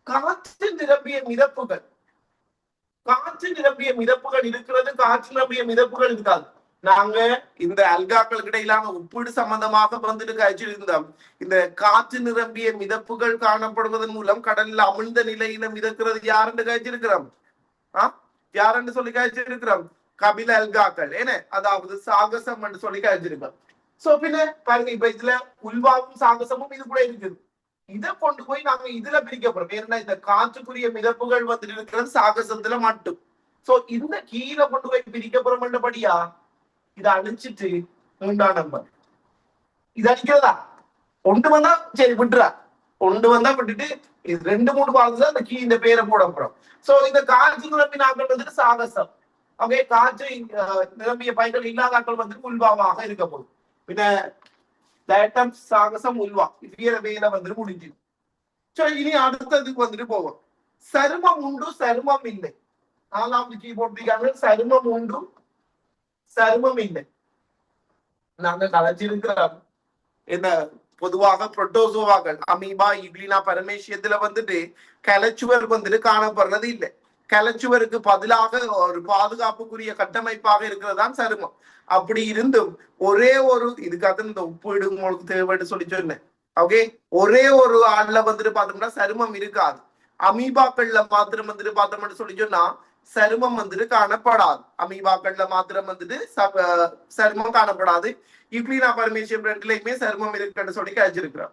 காற்று நிரம்பிய மிதப்புகள். காற்று நிரம்பிய மிதப்புகள் இருக்கிறது, காற்று நிரம்பிய மிதப்புகள் இருக்காது. நாங்க இந்த அல்காக்களுக்கு இடையிலான ஒப்பீடு சம்பந்தமாக வந்துட்டு காய்ச்சிருந்தோம். இந்த காற்று நிரம்பிய மிதப்புகள் காணப்படுவதன் மூலம் கடலில் அமிழ்ந்த நிலையில மிதக்கிறது யாருன்னு காய்ச்சிருக்கிறோம்? யாருன்னு சொல்லி காய்ச்சிருக்கிறோம்? கபில அல்காக்கள். ஏன்னா அதாவது சாகசம் என்று சொல்லி காய்ச்சிருக்கோம். சோ பின்ன பாருங்க, இப்ப இதுல உல்வாவும் சாகசமும் இது கூட இருக்குது. இதை கொண்டு போய் நாங்க இதுல பிரிக்க போறோம். ஏன்னா இந்த காற்றுக்குரிய மிதப்புகள் வந்துட்டு இருக்கிறது சாகசத்துல மட்டும். சோ இந்த கீழே கொண்டு போய் பிரிக்க போறோம்ன்றபடியா இதை அழிச்சிட்டு 3ஆம் நம்பர் இது அடிக்கிறதா ஒன்று வந்தா சரி விட்டுறா, ஒன்று வந்தா விட்டுட்டு இது 2-3 பாலத்துல அந்த இந்த பேரை போட போறோம். சோ இந்த காற்று நிரம்பி நாங்கள் வந்துட்டு சாகசம். ஓகே, காற்று நிரம்பிய பைகள் இல்லாத ஆட்கள் வந்துட்டு உல்வாவாக இருக்க போகுது. பின்ன டயட்டம் சாகசம் உல்வா இது வேலை வந்துட்டு முடிஞ்சு. சோ இனி அடுத்ததுக்கு வந்துட்டு போவோம். சருமம் உண்டு சருமம் இல்லை. 4வது கீபோர்ட் சருமம் உண்டு சருமம் இல்லை. நாங்க கலைச்சிருக்கிறோம். என்ன பொதுவாக புரோட்டோசோவாக்கள் அமீபா இக்லினா பரமேசியத்துல வந்துட்டு கலைச்சுவர் வந்துட்டு காணப்படுறது இல்லை. கலைச்சுவருக்கு பதிலாக ஒரு பாதுகாப்புக்குரிய கட்டமைப்பாக இருக்கிறதான் சருமம். அப்படி இருந்தும் ஒரே ஒரு இதுக்காக இந்த ஒப்பீடு உங்களுக்கு தேவைன்னு சொல்லி சொன்னேன். ஓகே, ஒரே ஒரு ஆள்ல வந்துட்டு பார்த்தோம்னா சருமம் இருக்காது. அமீபாக்கள்ல மாத்திரம் வந்துட்டு பார்த்தோம்னு சொல்லி சொன்னா சருமம் வந்துட்டு காணப்படாது. அமீபாக்கள்ல மாத்திரம் வந்துட்டு சருமம் காணப்படாது. இக்லினா பரமேசியம் ரெண்டுலையுமே சருமம் இருக்குன்னு சொல்லி கழிச்சிருக்கிறோம்.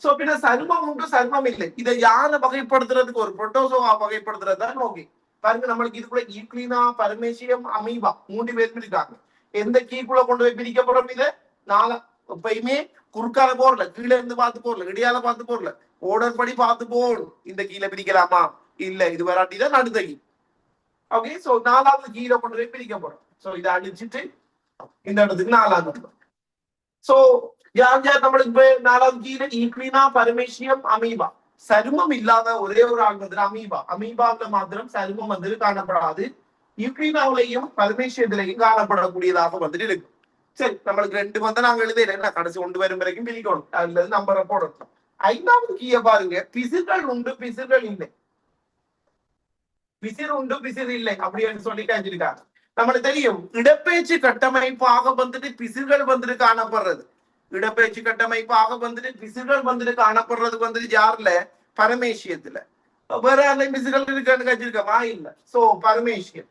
சோ பின்ன சருமம் உண்டு சருமம் இல்லை. இதை யாரை வகைப்படுத்துறதுக்கு ஒரு புரோட்டோசோவா வகைப்படுத்துறது தான் ஓகே. பாருங்க, நம்மளுக்கு இதுக்குள்ள ஈக்லினா பரமேசியம் அமீபா 3 பேர் இருக்காங்க. எந்த கீக்குள்ள கொண்டு போய் பிரிக்க போறோம்? இதை 4 எப்பயுமே குறுக்கால போறல, கீழே இருந்து பார்த்து போறல, இடியால பார்த்து போறல, ஓர்டர் படி பார்த்து போகணும். இந்த கீழே பிரிக்கலாமா? இல்ல, இது வராட்டிதான் அடுத்த கீ. ஓகே, சோ 4வது கீழே கொண்டு போய் பிரிக்க போறோம். சோ இதை அடிச்சுட்டு இந்த இடத்துக்கு 4வது. சோ யார் யார் நம்மளுக்கு 4வது கீழே ஈக்லினா பரமேசியம் அமீபா. சருமம் இல்லாத ஒரே ஒரு ஆள் வந்து அமீபா. அமீபாவில மாத்திரம் சருமம் வந்து காணப்படாது. யூக்ளினாவிலையும் பரமேசியத்திலையும் காணப்படக்கூடியதாக வந்துட்டு இருக்கு. சரி, நம்மளுக்கு 2 வந்து நாங்க எழுதல, என்ன கடைசி 1 வரும் வரைக்கும் பிரிக்கணும். அதுல நம்பரை போடணும். 5வது கீய பாருங்க, பிசிர்கள் உண்டு பிசிர்கள் இல்லை. பிசிறு உண்டு பிசிறு இல்லை அப்படின்னு சொல்லி காய்ச்சிருக்காங்க. நம்மளுக்கு தெரியும் இடப்பெயர்ச்சி கட்டமைப்பாக வந்துட்டு பிசிர்கள் வந்துட்டு காணப்படுறது. இடப்பெயர்ச்சி கட்டமைப்பாக வந்துட்டு பிசிர்கள் வந்துட்டு காணப்படுறது வந்துட்டு யாருல? பரமேசியத்துல. வேற யாருல பிசிர்கள் இருக்கான்னு காய்ச்சிருக்கமா? இல்ல. So paramecium.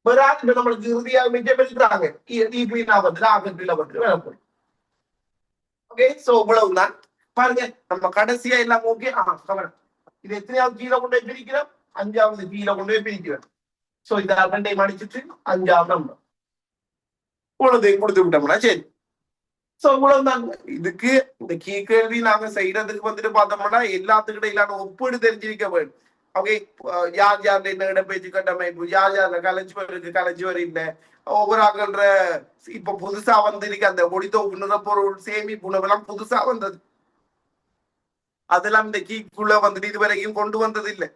வேற யாரு நம்மளுக்கு இறுதியாக மிச்சம் பெறுறாங்க? வந்துட்டு ஆகட்டில வந்துட்டு வேலை. ஓகே, சோ இவ்வளவுதான். பாருங்க, நம்ம கடைசியா எல்லாம் ஓகே. கவனம், இது எத்தனையாவது கீழே கொண்டு போய் பிரிக்கிறோம்? 5வது கீழே கொண்டு போய் பிரிக்கிறோம். சோ இதை 2ஐயும் அடிச்சுட்டு 5ஆம் நம்பர் இவ்வளவுதையும் கொடுத்து விட்டோம்னா சரி. சோ இவ்வளவுதான். இதுக்கு இந்த கீ கேள்வி நாங்க செய்யறதுக்கு வந்துட்டு பார்த்தோம்னா எல்லாத்துக்கிட்ட இல்லாத ஒப்பீடு தெரிஞ்சிருக்க வேண்டும். ஓகே, யார் யார் என்ன இடப்பெயர்ச்சி கட்டமைப்பு, யார் யார் கலைச்சுவர் இல்ல, ஒவ்வொரு ஆகன்ற இப்ப புதுசா வந்திருக்கு அந்த ஒடித்தொகுப்பு நிறப்பொருள் சேமிப்பு உணவெல்லாம் புதுசா வந்தது. அதெல்லாம் இந்த கீக்குள்ள வந்துட்டு இதுவரைக்கும் கொண்டு வந்தது இல்லை.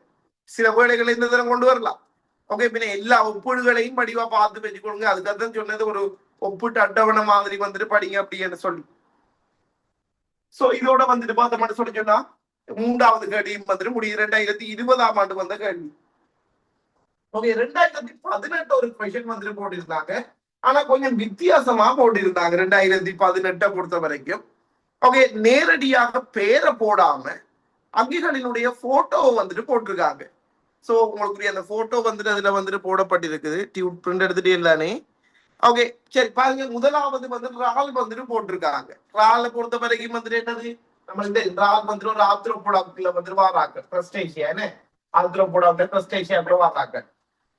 சில வேலைகளை இந்த தரம் கொண்டு வரலாம். ஓகே, பின்ன எல்லா ஒப்பீடுகளையும் படிவா பார்த்து வச்சுக்கொள்ளுங்க. அதுக்காக சொன்னது ஒரு ஒப்பிட்டு அட்டவணை மாதிரி வந்துட்டு படிங்க அப்படின்னு சொல்லி. சோ இதோட வந்துட்டு பார்த்த மட்டும் சொல்லி சொன்னா 3வது கேள்வியும் வந்துட்டு முடியுது. 2020ஆம் ஆண்டு வந்த கேள்வி. ஓகே, 2018 ஒரு கொஸ்டின் வந்துட்டு போட்டிருந்தாங்க. ஆனா கொஞ்சம் வித்தியாசமா போட்டிருந்தாங்க 2018 பொறுத்த வரைக்கும். ஓகே, நேரடியாக பேரை போடாம அங்கிகளினுடைய போட்டோவை வந்துட்டு போட்டிருக்காங்க. சோ உங்களுக்கு அந்த போட்டோ வந்துட்டு அதுல வந்துட்டு போடப்பட்டிருக்குது. டியூட் பிரிண்ட் எடுத்துட்டு எல்லானே. ஓகே, சரி பாருங்க, முதலாவது வந்து ரால் வந்துட்டு போட்டிருக்காங்க. ரால பொறுத்த வரைக்கும் வந்துட்டு என்னது? நம்மளுக்கு ரால் வந்துட்டு ஒரு ஆத்ரோபோடாக்ல வந்துட்டு வாராங்க. கிரஸ்டேசியா என்ன ஆத்ரோபோடாக்ல கிரஸ்டேசியா வாராங்க.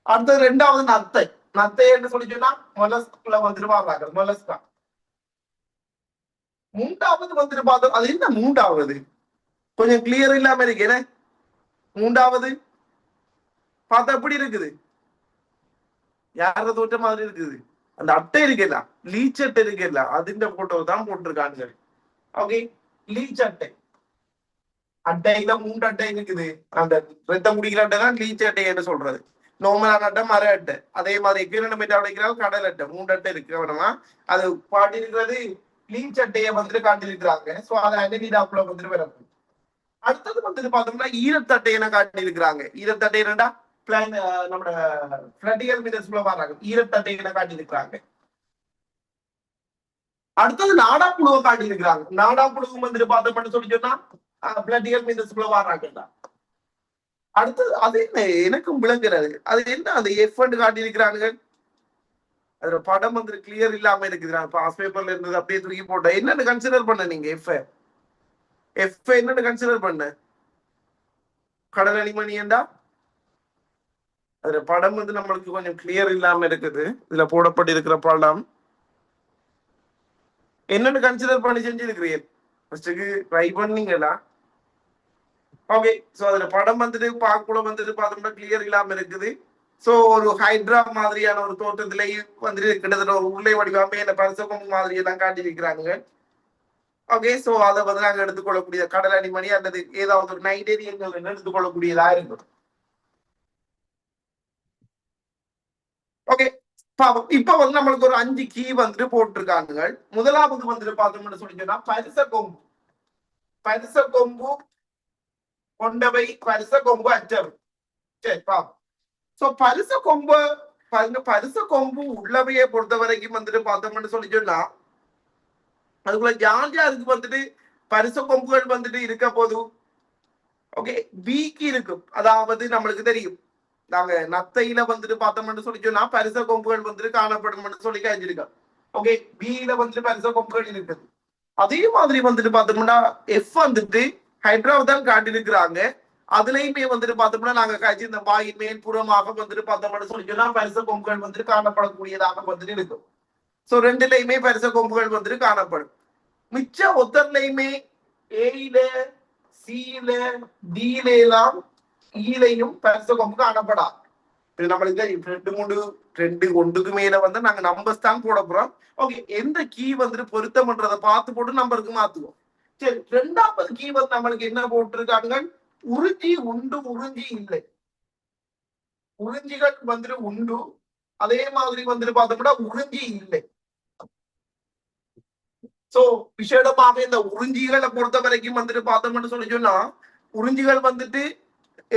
அடுத்தது 2வது நத்தை. நத்தை என்று சொல்லி சொன்னா மொலஸ்க்ல வந்துட்டு வாராங்க. மொலஸ்கா. 3வது வந்துட்டு பார்த்தோம். அது என்ன 3வது? கொஞ்சம் கிளியர் இல்லாம இருக்கு. என்ன 3வது பார்த்தா எப்படி இருக்குது? யார தோற்ற மாதிரி இருக்குது? அந்த அட்டை இருக்குல்ல, லீச் அட்டை இருக்குல்ல, அதுன்ற போட்டோ தான் போட்டிருக்காங்க. ஓகே, லீச் அட்டை. அட்டையில 3 அட்டை இருக்குது. அந்த ரத்தம் குடிக்கிற அட்டை தான் லீச் அட்டை என்று சொல்றது. நார்மலான அட்டை மர அட்டை. அதே மாதிரி எக்யூனோமீட்டர் அடைக்கிறால் கடல் அட்டை 3 அட்டை இருக்கு. கவனமா அது பாட்டிருக்கிறது லீச் அட்டையை வந்துட்டு காட்டியிருக்கிறாங்க. ஸோ அதை அனடிடாப்புல வந்துட்டு வரணும். அடுத்தது வந்துட்டு பார்த்தோம்னா ஈரத்தட்டையை காட்டியிருக்கிறாங்க. ஈரத்தட்டை என்னடா பிளான் நம்மளோட பிளட்டிகல் மீட்டர்ஸ்ல வர்றாங்க. ஈரத்தட்டையை காட்டியிருக்கிறாங்க. அடுத்தது நாடா புழுவை காட்டியிருக்கிறாங்க. நாடா புழுவும் வந்துட்டு பார்த்தோம்னு சொல்லி சொன்னா பிளட்டிகல் மீட்டர்ஸ்ல வர்றாங்கடா. அடுத்தது அது என்ன எனக்கும் விளங்குறது அது என்ன அந்த எஃப் காட்டியிருக்கிறாங்க. அதுல படம் வந்து கிளியர் இல்லாம இருக்குது. பாஸ் பேப்பர்ல இருந்தது அப்படியே தூக்கி போட்டேன். என்னன்னு கன்சிடர் பண்ண நீங்க எஃப் என்னன்னு கன்சிடர் பண்ண கடல் அணிமணியண்டா. அதுல படம் வந்து நம்மளுக்கு கொஞ்சம் கிளியர் இல்லாம இருக்குது. இதுல போடப்பட்டிருக்கிற படம் என்னன்னு கன்சிடர் பண்ணி செஞ்சிருக்கிறீர்கள். ஃபர்ஸ்ட்டுக்கு ட்ரை பண்ணீங்களா? ஓகே. ஸோ அதுல படம் வந்துட்டு பார்க்கக்கூட வந்துட்டு பார்த்தோம்னா கிளியர் இல்லாம இருக்குது. ஸோ ஒரு ஹைட்ரா மாதிரியான ஒரு தோற்றத்திலேயே வந்துட்டு கிட்டத்தட்ட ஒரு உருளை வடிவாமே என்ன பரிசகம் மாதிரி எல்லாம் காட்டியிருக்கிறாங்க. ஓகே. ஸோ அதை வந்து நாங்கள் எடுத்துக்கொள்ளக்கூடிய கடல் அணிமணி அல்லது ஏதாவது ஒரு நைடேரியன்கள் எடுத்துக்கொள்ளக்கூடியதா இருக்கும். ஓகே. இப்ப வந்து நம்மளுக்கு ஒரு 5 கீ வந்துட்டு போட்டிருக்காங்க. முதலாவது வந்துட்டு பார்த்தோம்னு சொல்லிட்டோம்னா பரிச கொம்பு கொண்டவை பரிச கொம்பு அற்றவை. சரி பாப்போம். சோ பரிச கொம்பு உள்ளவையை பொறுத்த வரைக்கும் வந்துட்டு பார்த்தோம்னு சொல்லி சொன்னா அதுக்குள்ள யாருக்கு வந்துட்டு பரிச கொம்புகள் வந்துட்டு இருக்க போது. ஓகே. பிக்கு இருக்கும். அதாவது நம்மளுக்கு தெரியும் நாங்க நத்தையில வந்துட்டு பார்த்தோம்னு சொல்லி சொன்னா பரிச கொம்புகள் வந்துட்டு காணப்படும் சொல்லி கழிஞ்சிருக்கோம். ஓகே. பியில வந்துட்டு பரிச கொம்புகள் இருக்குது. அதே மாதிரி வந்துட்டு பார்த்தோம்னா எஃப் வந்துட்டு ஹைட்ராவை தான் காட்டியிருக்கிறாங்க. அதுலயுமே வந்துட்டு பார்த்தோம்னா நாங்க காய்ச்சி இந்த வாயின் மேல் புறமாக வந்துட்டு பார்த்தோம்னு சொல்லி சொன்னா பரிச கொம்புகள் வந்துட்டு காணப்படக்கூடியதாக வந்துட்டு இருக்கும். சோ ரெண்டுலையுமே பரிச கொம்புகள் வந்துட்டு காணப்படும். மிச்ச ஒத்தர்லையுமே ஏல சில டில எல்லாம் ஈலையும் பரிச கொம்பு காணப்படாது. நம்மளுக்கு ரெண்டு ஒன்றுக்கு மேல வந்து நாங்க நம்பர்ஸ் தான் போட போறோம். ஓகே. எந்த கீ வந்துட்டு பொருத்தம்ன்றதை பார்த்து போட்டு நம்பருக்கு மாத்துவோம். சரி. 2வது கீ வந்து நம்மளுக்கு என்ன போட்டிருக்காங்க. உறிஞ்சி உண்டு உறிஞ்சி இல்லை. உறிஞ்சிகள் வந்துட்டு உண்டு. அதே மாதிரி வந்துட்டு பார்த்தோம்னா உறிஞ்சி இல்லை. சோ விசேடமாக இந்த உறிஞ்சிகளை பொறுத்த வரைக்கும் வந்துட்டு பார்த்தோம்னு சொல்லி சொன்னா உறிஞ்சிகள் வந்துட்டு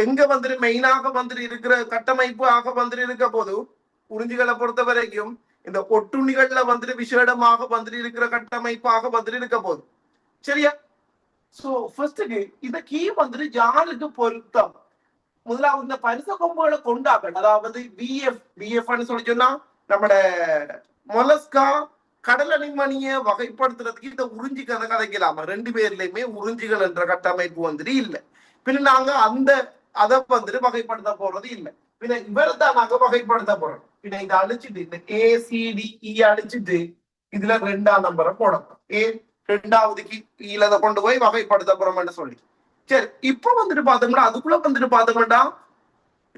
எங்க வந்துட்டு மெயினாக வந்துட்டு இருக்கிற கட்டமைப்பு ஆக வந்துட்டு இருக்க போது உறிஞ்சிகளை பொறுத்த வரைக்கும் இந்த ஒட்டுணிகள்ல வந்துட்டு விசேடமாக வந்துட்டு இருக்கிற கட்டமைப்பாக வந்துட்டு இருக்க போது. சரியா? சோ ஃபர்ஸ்டுக்கு இந்த கீ வந்துட்டு யாருக்கு பொருத்தம். முதலாவது இந்த பரிச கொம்புகளை கொண்டாங்க. அதாவது பிஎஃப் சொல்லி சொன்னா நம்மட மொலஸ்கா கடல் அணிமணியை வகைப்படுத்துறதுக்கு இந்த உறிஞ்சி கதை கதைக்கலாமா. 2 பேர்லயுமே உறிஞ்சிகள் என்ற கட்டமைப்பு வந்துட்டு இல்லை. பின்ன நாங்க அதை வந்துட்டு வகைப்படுத்த போறது இல்லை. பின்ன இவரை தான் நாங்க வகைப்படுத்த போறோம். பின்ன இதை அழிச்சிட்டு இந்த ACDE அழிச்சிட்டு இதுல 2ஆம் நம்பரை போடணும். 2வது கீழே கொண்டு போய் வகைப்படுத்த போறோம்னு சொல்லி. சரி. இப்ப வந்துட்டு பார்த்தோம்னா அதுக்குள்ள வந்துட்டு பார்த்தோம்னா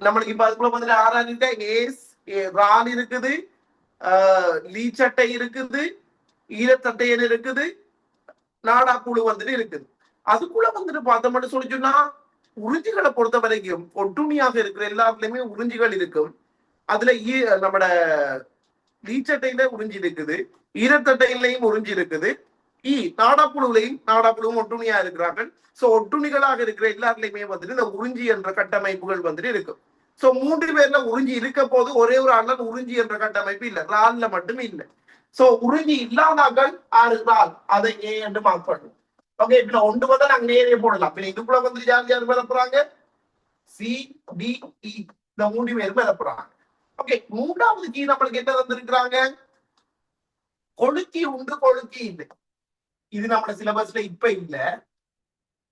நம்மளுக்கு இப்ப அதுக்குள்ள வந்துட்டு ஆறானிட்ட ரான் இருக்குது, லீச்சட்டை இருக்குது, ஈரத்தட்டையன் இருக்குது, நாடா புழு வந்துட்டு இருக்குது. அதுக்குள்ள வந்துட்டு பார்த்தோம்னு சொல்லி சொன்னா உறிஞ்சிகளை பொறுத்த வரைக்கும் ஒட்டுமையாக இருக்கிற எல்லாத்துலயுமே உறிஞ்சிகள் இருக்கும். அதுல நம்மட லீச்சட்டையில உறிஞ்சி இருக்குது, ஈரத்தட்டையிலையும் உறிஞ்சி இருக்குது, நாடாப்புழுவும் ஒட்டுணியா இருக்கிறார்கள். சோ ஒட்டுணிகளாக இருக்கிற எல்லாருலயுமே வந்துட்டு இந்த உறிஞ்சி என்ற கட்டமைப்புகள் வந்துட்டு இருக்கும். சோ 3 பேர்ல உறிஞ்சி இருக்க போது ஒரே ஒரு ஆள் உறிஞ்சி என்ற கட்டமைப்பு இல்ல, ரால்ல மட்டும் இல்ல. சோ உறிஞ்சி இல்லாதாக்கள் 6 ரால், அதை ஏ என்று மார்க் பண்ணும். ஓகே. இப்ப 1 வந்து நாங்க நேரே போடலாம். இப்ப இதுக்குள்ள வந்து யார் மேலப்புறாங்க. CDE இந்த 3 பேர் மேலப்புறாங்க. ஓகே. 3வது கீ நம்மளுக்கு என்ன வந்திருக்கிறாங்க. கொழுக்கி உண்டு கொழுக்கி இல்லை. இது நம்ம சிலபஸ்ல இப்ப இல்ல.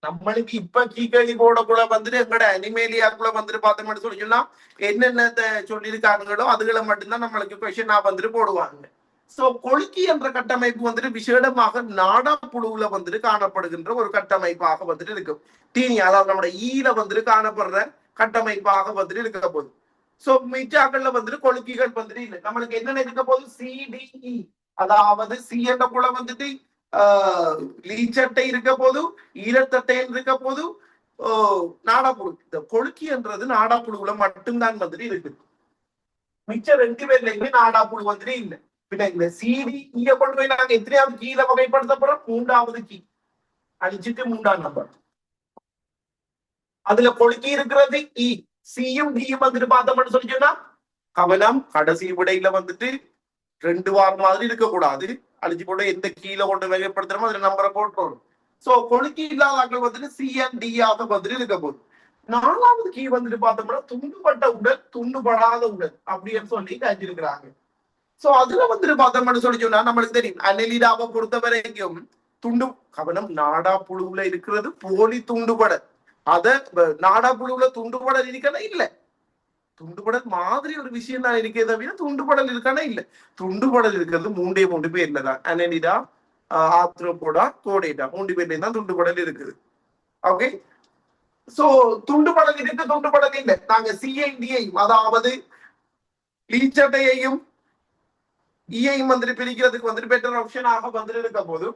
நம்மளுக்கு இப்ப கீக்கழி போடக்குள்ள வந்துட்டு எங்கட அனிமேலியாக்குள்ள வந்துட்டு பார்த்தோம்னு சொல்லி சொன்னா என்னென்ன சொல்லியிருக்காங்களோ அதுகளை மட்டும்தான் நம்மளுக்கு கொஸ்டினா வந்துட்டு போடுவாங்க. சோ கொழுக்கி என்ற கட்டமைப்பு வந்துட்டு விசேடமாக நாடா புழுவுல வந்துட்டு காணப்படுகின்ற ஒரு கட்டமைப்பாக வந்துட்டு இருக்கும். டீனி அதாவது நம்மளோட ஈல வந்துட்டு காணப்படுற கட்டமைப்பாக வந்துட்டு இருக்க போகுது. சோ மிச்சாக்கள்ல வந்துட்டு கொழுக்கிகள் வந்துட்டு இல்லை. நம்மளுக்கு என்னென்ன இருக்க போகுது. CDE அதாவது சி என்ற புல வந்துட்டு லீச்சட்டை இருக்க போது, ஈரத்தட்டை இருக்க போது, நாடாப்புழு. இந்த கொழுக்கின்றது நாடாப்புழுவுல மட்டும்தான் வந்துட்டு இருக்கு. மிச்சம் 2 பேர்லயுமே நாடாப்புழு வந்துட்டு இல்லை. பின்ன இந்த சிடி இங்க கொண்டு போய் நாங்க எத்தனையாவது கீழே வகைப்படுத்த போறோம்? 3வது கீ அழிச்சிட்டு 3ஆம் நம்பர். அதுல கொழுக்கி இருக்கிறது இ. சியும் டியும் வந்துட்டு பார்த்தோம்னு சொல்லி சொன்னா கவனம், கடைசி விடையில வந்துட்டு 2 வாரம் மாதிரி இருக்கக்கூடாது. அழிச்சு போட்டு எந்த கீழே கொண்டு வகைப்படுத்துறோமோ அதுல நம்பரை போட்டுரும். சோ கொழுக்கி இல்லாத ஆட்கள் வந்துட்டு சிஎன்டி ஆக வந்துட்டு இருக்க போகுது. 4வது கீ வந்துட்டு பார்த்தோம்னா துண்டுபட்ட உடல், துண்டுபடாத உடல் அப்படின்னு சொல்லி காய்ச்சிருக்கிறாங்க. சோ அதுல வந்துட்டு பார்த்தோம்னு சொல்லி சொன்னா நம்மளுக்கு தெரியும் அனலிடாவை பொறுத்த வரைக்கும் துண்டு கவனம் நாடாப்புழுவுல இருக்கிறது போலி துண்டுபடல். அத நாடாப்புழுவுல துண்டுபடல் இருக்கனா இல்ல, துண்டுபடல் மாதிரி ஒரு விஷயம் தான் இருக்கே தவிர துண்டுபடல் இருக்கானா இல்ல. துண்டுபடல் இருக்கிறது 3 பேர்ல தான், அனலிடா, ஆத்ரோபோடா, கோடேட்டா 3 பேர்லயும் தான் துண்டுபடல் இருக்குது. ஓகே, சோ துண்டுபடல் இருக்கு, துண்டுபடல் இல்லை. நாங்க சிஐடியையும் அதாவது லீச்சட்டையையும் இயையும் வந்துட்டு பிரிக்கிறதுக்கு வந்துட்டு பெட்டர் ஆப்ஷனாக வந்துட்டு இருக்க போது,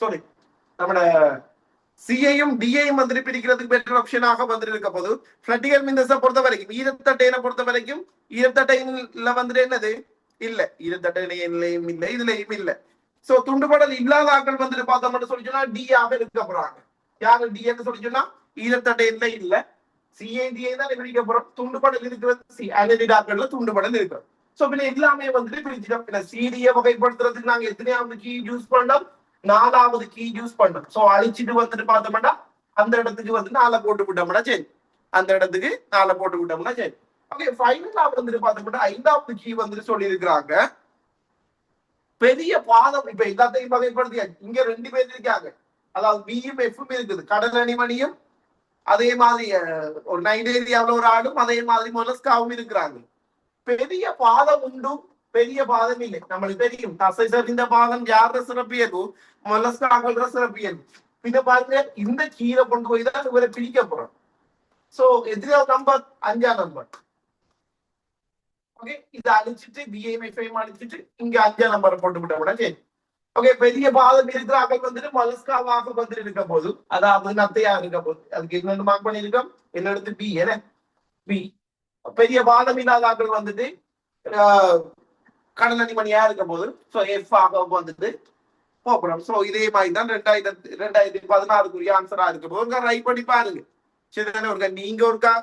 சாரி நம்மளோட சிஐயும் டிஐயும் வந்துட்டு பிரிக்கிறதுக்கு பெட்டர் ஆப்ஷனாக வந்துட்டு இருக்க போது, பிளட்டிகல் மிந்தஸை பொறுத்த வரைக்கும் ஈரத்தட்டையனை பொறுத்த வரைக்கும் ஈரத்தட்டையில வந்துட்டு என்னது இல்ல, ஈரத்தட்டையிலையும் இல்லை, இதுலயும் இல்லை. சோ துண்டுபடல் இல்லாத ஆட்கள் வந்துட்டு பார்த்தோம்னு சொல்லி சொன்னா டி ஆக இருக்க போறாங்க. யாரு டின்னு சொல்லி சொன்னா ஈரத்தட்டையில இல்ல, சிஐடிஐ தான் பிரிக்க போறோம். துண்டுபடல் இருக்கிறது அனலிடாக்கள்ல துண்டுபடல் இருக்கிறது. சோ பின்ன எல்லாமே வந்துட்டு பிரிச்சுட்டோம். பின்ன சிடியை வகைப்படுத்துறதுக்கு நாங்க எத்தனையாவது கீ யூஸ் பண்ணோம்? 4வது கீ யூஸ் பண்ணோம். சோ அழிச்சிட்டு வந்துட்டு பார்த்தோம்னா அந்த இடத்துக்கு வந்து 4 போட்டு விட்டோம்னா சரி, அந்த இடத்துக்கு 4 போட்டு விட்டோம்னா சரி. ஓகே, ஃபைனலா வந்துட்டு பார்த்தோம்னா 5வது கீ வந்துட்டு சொல்லி இருக்கிறாங்க பெரிய பாதம். இப்ப எல்லாத்தையும் வகைப்படுத்தியாச்சு. இங்க 2 பேர் இருக்காங்க, அதாவது பியும் எஃப்பும் இருக்குது, கடல் அணிமணியும் அதே மாதிரி ஒரு நைஜீரியாவில் ஒரு ஆடும் அதே மாதிரி மொலஸ்காவும் இருக்கிறாங்க. பெரிய பாதம் உண்டு, பெரிய பாதம் இல்லை. நம்மளுக்கு தெரியும் தசை சரிந்த பாதம் யார சிறப்பியது? மொலஸ்காக்கள சிறப்பியது. பின்ன பாருங்க இந்த கீரை கொண்டு போய் தான் இவரை பிரிக்க போறோம். சோ எதிராவது நம்பர் 5ஆம் நம்பர். ஓகே, இதை அழிச்சிட்டு பிஎம்எஃப்ஐயும் அழிச்சிட்டு இங்க 5ஆம் நம்பரை போட்டு விட்ட கூட சரி. ஓகே, பெரிய பாதம் இருக்கிற ஆக்கள் வந்துட்டு மொலஸ்காவாக வந்துட்டு இருக்க போது, அதாவது நத்தையா இருக்க போது. அதுக்கு இன்னொன்று மார்க் பண்ணிருக்கோம், என்ன எடுத்து பி. என்ன பி. பெரிய பாதம் இல்லாத ஆக்கள் வந்துட்டு கடல் அணிமணியா இருக்க போது சோ எஃப் ஆக வந்துட்டு போறோம். சோ இதே மாதிரி தான் 2016 ஆன்சரா இருக்க போது ஒருக்கா ரைட் பண்ணி பாருங்க. சரி, ஒருக்கா நீங்க ஒருக்கா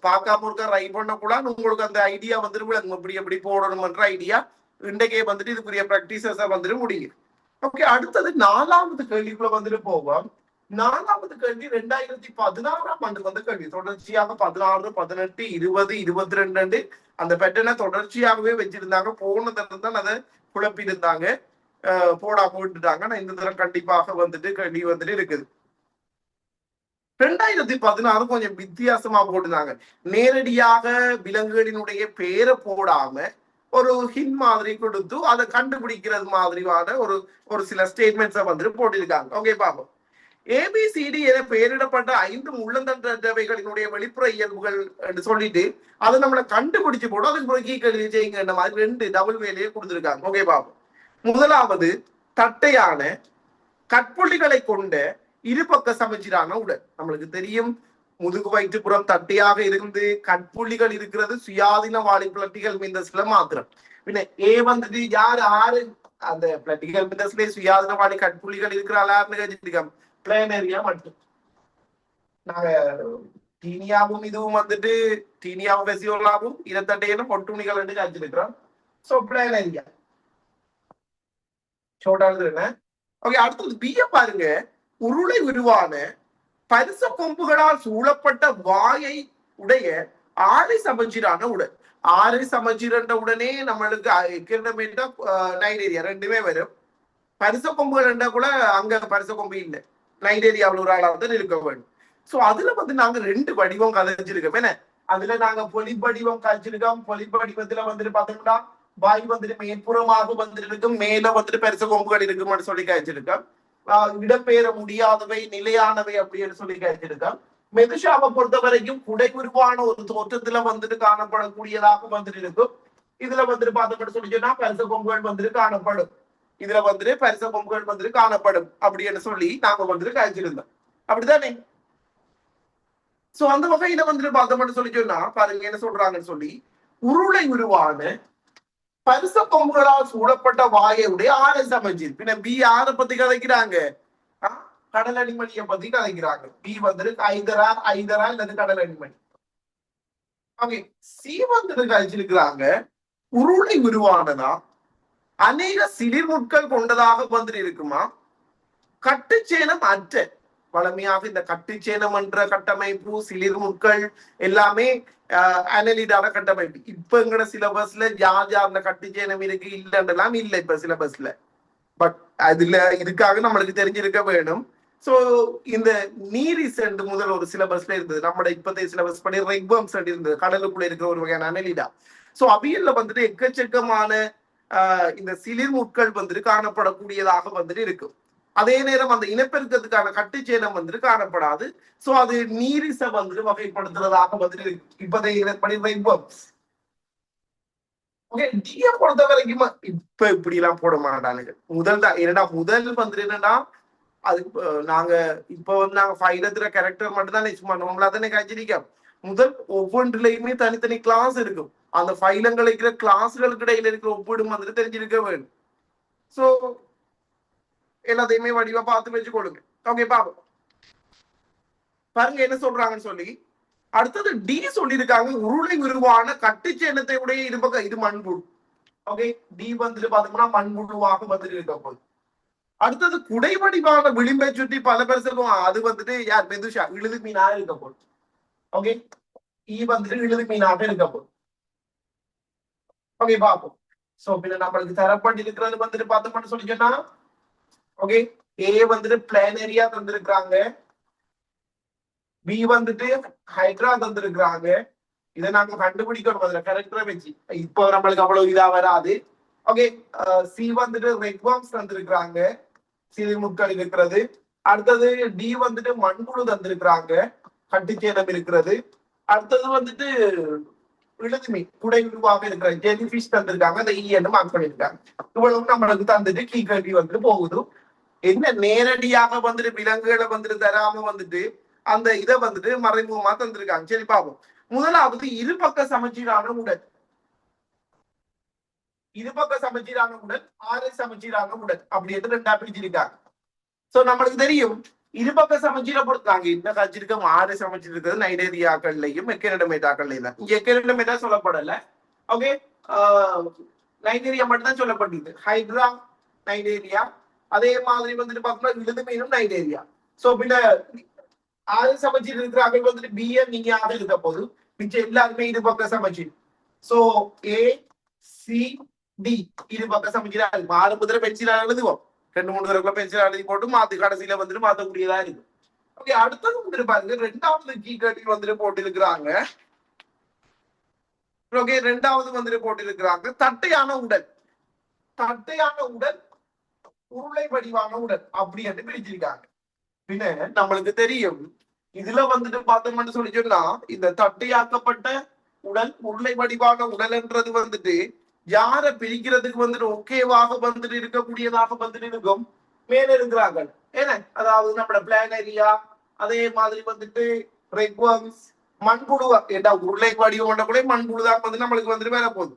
பார்க்காம ஒருக்கா ரைட் பண்ண கூட உங்களுக்கு அந்த ஐடியா வந்துட்டு இப்படி எப்படி போடணும்ன்ற ஐடியா இன்றைக்கே வந்துட்டு இதுக்குரிய பிராக்டிசஸா வந்துட்டு முடியும். ஓகே, அடுத்தது 4வது கேள்விக்குள்ள வந்துட்டு போவோம். 4வது கேள்வி 2016ஆம் ஆண்டு வந்த கேள்வி. தொடர்ச்சியாக 16, 18, 20, 22 அந்த பேட்டர்னை தொடர்ச்சியாகவே வச்சிருந்தாங்க. போன தரம் தான் அதை குழப்பிருந்தாங்க, போடாம விட்டுட்டாங்க. ஆனா இந்த தரம் கண்டிப்பாக வந்துட்டு கேள்வி வந்துட்டு இருக்குது. 2016 கொஞ்சம் வித்தியாசமா போட்டுருந்தாங்க. நேரடியாக விலங்குகளினுடைய பேரை போடாம ஒரு ஹிண்ட் மாதிரி கொடுத்து அதை கண்டுபிடிக்கிறது மாதிரியான ஒரு சில ஸ்டேட்மெண்ட்ஸை வந்துட்டு போட்டிருக்காங்க. ஓகே, பாப்போம். ஏபிசிடி என பெயரிடப்பட்ட 5 உள்ளந்தண்டவைகளினுடைய வெளிப்புற இயல்புகள் என்று சொல்லிட்டு அதை நம்மளை கண்டுபிடிச்சு போடும். அதுக்கு பிறகு கேள்வி செய்யுங்க மாதிரி 2 டபுள் வேலையை கொடுத்துருக்காங்க. ஓகே, பாப்போம். முதலாவது தட்டையான கட்புள்ளிகளை கொண்ட இருபக்க சமச்சீரான உடல். நம்மளுக்கு தெரியும் முதுகு வயிற்றுப்புறம் தட்டையாக இருந்து கட்புள்ளிகள் இருக்கிறது சுயாதீன வாழி பிளட்டிகள் மீந்தஸ்ல மாத்திரம். பின்ன ஏ வந்துட்டு யாரு ஆறு அந்த பிளட்டிகள் மீந்தஸ்ல சுயாதீன வாழி கட்புள்ளிகள் இருக்கிறாளாருன்னு கேட்டுருக்கோம். பிளேனரியா மட்டும். நாங்க டீனியாவும் இதுவும் வந்துட்டு டீனியாவும் வெசியோலாவும் இரத்தட்டையிலும் ஒட்டுணிகள் என்று காய்ச்சிருக்கிறோம். சோ பிளேனரியா ஷோர்ட்டானது என்ன. ஓகே, அடுத்தது பிய பாருங்க. உருளை உருவான பரிச கொம்புகளால் சூழப்பட்ட வாயை உடைய ஆரை சமச்சீரான உடல். ஆரை சமச்சீர் என்ற உடனே நம்மளுக்கு நைடேரியா 2மே வரும். பரிச கொம்புகள் என்ற கூட அங்க பரிச கொம்பு இல்லை, நைடேரியாவில் ஒரு ஆளாக தான் இருக்க வேண்டும். சோ அதுல வந்து நாங்க 2 வடிவம் கதைச்சிருக்கோம். என்ன அதுல நாங்க பொலிப்படிவம் கழிச்சிருக்கோம். பொலிப்படிவத்துல வந்துட்டு பார்த்தோம்னா வாய் வந்துட்டு மேற்புறமாக வந்துட்டு இருக்கும், மேல வந்துட்டு பரிச கொம்புகள் இருக்கும்னு சொல்லி கழிச்சிருக்கோம். இடம்பெயர முடியாதவை நிலையானவை அப்படின்னு சொல்லி கேட்டிருக்கான். மெதுஷாவை பொறுத்த வரைக்கும் குடை உருவான ஒரு தோற்றத்துல வந்துட்டு காணப்படக்கூடியதாக வந்துட்டு இருக்கும். இதுல வந்துட்டு பார்த்தோம்னு சொல்லி சொன்னா பரிச கொம்புகள் வந்துட்டு காணப்படும். இதுல வந்துட்டு பரிச கொம்புகள் வந்துட்டு காணப்படும் அப்படின்னு சொல்லி நாங்க வந்துட்டு கழிச்சிருந்தோம். அப்படித்தானே? சோ அந்த வகையில வந்துட்டு பார்த்தோம்னு சொல்லி சொன்னா பாருங்க என்ன சொல்றாங்கன்னு சொல்லி உருளை உருவான பரிச கொம்புகளால் சூழப்பட்ட வாயுடைய ஆர்எஸ் அமைச்சர் பின்ன பி யார பத்தி கதைக்கிறாங்க கடல் அடிமணியை பத்தி கதைக்கிறாங்க பி வந்துட்டு ஐதரா இல்லது கடல் அடிமணி ஓகே சி வந்துட்டு கழிச்சிருக்கிறாங்க உருளை உருவானதா அநேக சிலிர்முட்கள் கொண்டதாக வந்துட்டு இருக்குமா கட்டுச்சேனம் அற்ற வளமையாக இந்த கட்டுச்சேனம் என்ற கட்டமைப்பு சிலிர்முட்கள் எல்லாமே அனலிடான கட்டமைப்பு இப்ப எங்கட சிலபஸ்ல யார் கட்டுச்சேனம் இருக்கு இல்லைன்றலாம் இல்லை இப்ப சிலபஸ்ல பட் அதுல இதுக்காக நம்மளுக்கு தெரிஞ்சிருக்க வேணும் சோ இந்த நீரிசெண்ட் முதல் ஒரு சிலபஸ்ல இருந்தது நம்ம இப்பதைய சிலபஸ் படி ரெக்வம்ஸ் இருந்தது கடலுக்குள்ள இருக்கிற ஒரு வகையான அனலிடா சோ அவியல்ல வந்துட்டு எக்கச்சக்கமான இந்த சிலிர்முட்கள் வந்துட்டு காணப்படக்கூடியதாக வந்துட்டு இருக்கும் அதே நேரம் அந்த இனப்பெருக்கத்துக்கான கட்டுச்சேனம் வந்துட்டு காணப்படாது சோ அது நீரிச வந்துட்டு வகைப்படுத்துறதாக வந்துட்டு இருக்கு இப்பதைய டிய பொறுத்த வரைக்கும் இப்ப இப்படி எல்லாம் போட மாட்டானுங்க முதல் தான் என்னடா முதல் வந்துட்டு என்னன்னா அது நாங்க இப்ப வந்து நாங்க ஃபைலத்துல கேரக்டர் மட்டும் தான் சும்மா நம்மளா தானே காய்ச்சிருக்கோம் முதல் ஒவ்வொன்றுலயுமே தனித்தனி கிளாஸ் இருக்கும் அந்த ஃபைலங்கள் இருக்கிற கிளாஸ்களுக்கு இடையில இருக்கிற ஒப்பீடும் வந்துட்டு தெரிஞ்சிருக்க வேணும் சோ எல்லாத்தையுமே வடிவா பார்த்து வச்சு கொடுங்க ஓகே பாப்போம் பாருங்க என்ன சொல்றாங்கன்னு சொல்லி அடுத்தது டி சொல்லியிருக்காங்க உருளை உருவான கட்டுச்சேனத்தை உடைய இருபக்கம் இது மண்புழு ஓகே டி வந்துட்டு பாத்தோம்னா மண்புழுவாக வந்துட்டு இருக்க போகுது அடுத்தது குடைவடிவான விளிம்பை சுற்றி பல பேர் சொல்லுவாங்க அது வந்துட்டு யார் மெதுஷா இழுது மீனாக இருக்க போகுது ஓகே ஈ வந்துட்டு இழுது மீனாக இருக்க போகுது ஓகே பாப்போம் சோ பின்ன நம்மளுக்கு தரப்பட்டிருக்கிறது வந்துட்டு பார்த்தோம்னு சொல்லி சொன்னா ஓகே ஏ வந்துட்டு பிளானரியா தந்திருக்கிறாங்க பி வந்துட்டு ஹைட்ரா தந்திருக்கிறாங்க இதை நாங்க கண்டுபிடிக்கணும் அதுல கரெக்டா வச்சு இப்போ நம்மளுக்கு அவ்வளவு இதா வராது ஓகே சி வந்துட்டு ரெக்வாம்ஸ் தந்திருக்கிறாங்க சிறுமுட்கள் இருக்கிறது அடுத்தது டி வந்துட்டு மண்புழு தந்திருக்கிறாங்க கட்டுச்சேனம் இருக்கிறது அடுத்தது வந்துட்டு விழுதுமி குடை உருவாக இருக்கிற ஜெலிஃபிஷ் தந்திருக்காங்க அந்த ஈன்னு மார்க் பண்ணிருக்காங்க இவ்வளவு நம்மளுக்கு தந்துட்டு கீ கேள்வி வந்துட்டு போகுது என்ன நேரடியாக வந்துட்டு விலங்குகளை வந்துட்டு தராம வந்துட்டு அந்த இதை வந்துட்டு மறைமுகமா தந்திருக்காங்க சரி பாப்போம் முதலாவது இருபக்க சமச்சீரான உடல் இருபக்க சமச்சீரான உடல் ஆறு சமச்சீரான உடல் அப்படி எது ரெண்டா பிரிச்சிருக்காங்க சோ நம்மளுக்கு தெரியும் இருபக்க சமச்சீரை பொறுத்தாங்க இந்த கட்சிருக்க ஆறு சமச்சீர் இருக்கிறது நைடேரியாக்கள்லையும் எக்கரடமேட்டாக்கள்லையும் தான் இங்க எக்கரடமேட்டா சொல்லப்படல ஓகே நைடேரியா மட்டும் தான் சொல்லப்பட்டிருக்கு ஹைட்ரா நைடேரியா அதே மாதிரி வந்துட்டு பார்த்தோம்னா விழுதுமீனும் நைடேரியா சோ பின்ன ஆறு சமச்சீர் இருக்கிறாங்க வந்துட்டு பிஎன் நீங்க ஆக இருக்க போது மிச்சம் எல்லாருமே இருபக்க சமச்சீர் சோ ஏ சி டி இருபக்க சமச்சீரா இருக்கும் ஆரம்பத்துல பென்சிலா எழுதுவோம் 2-3 தடவை பென்சில் எழுதி போட்டு மாத்து கடைசியில வந்துட்டு மாத்தக்கூடியதா இருக்கு ஓகே அடுத்தது வந்துட்டு பாருங்க ரெண்டாவது கீ கட்டி வந்துட்டு போட்டிருக்கிறாங்க ஓகே ரெண்டாவது வந்துட்டு போட்டிருக்கிறாங்க தட்டையான உடல் உருளை வடிவான உடல் அப்படி என்று பிரிச்சிருக்காங்க பின்ன நம்மளுக்கு தெரியும் இதுல வந்துட்டு பார்த்தோம்னு சொல்லி சொன்னா இந்த தட்டையாக்கப்பட்ட உடல் உருளை வடிவான உடல்ன்றது வந்துட்டு யார பிரிக்கிறதுக்கு வந்துட்டு ஓகேவாக வந்துட்டு இருக்கக்கூடியதாக வந்துட்டு இருக்கும் மேல இருக்கிறார்கள் ஏன்னா அதாவது நம்மளோட பிளானரியா அதே மாதிரி வந்துட்டு ரெக்வம்ஸ் மண்புழு ஏண்டா உருளை வடிவம் கூட மண்புழுதான் வந்து நம்மளுக்கு வந்துட்டு வேலை போகுது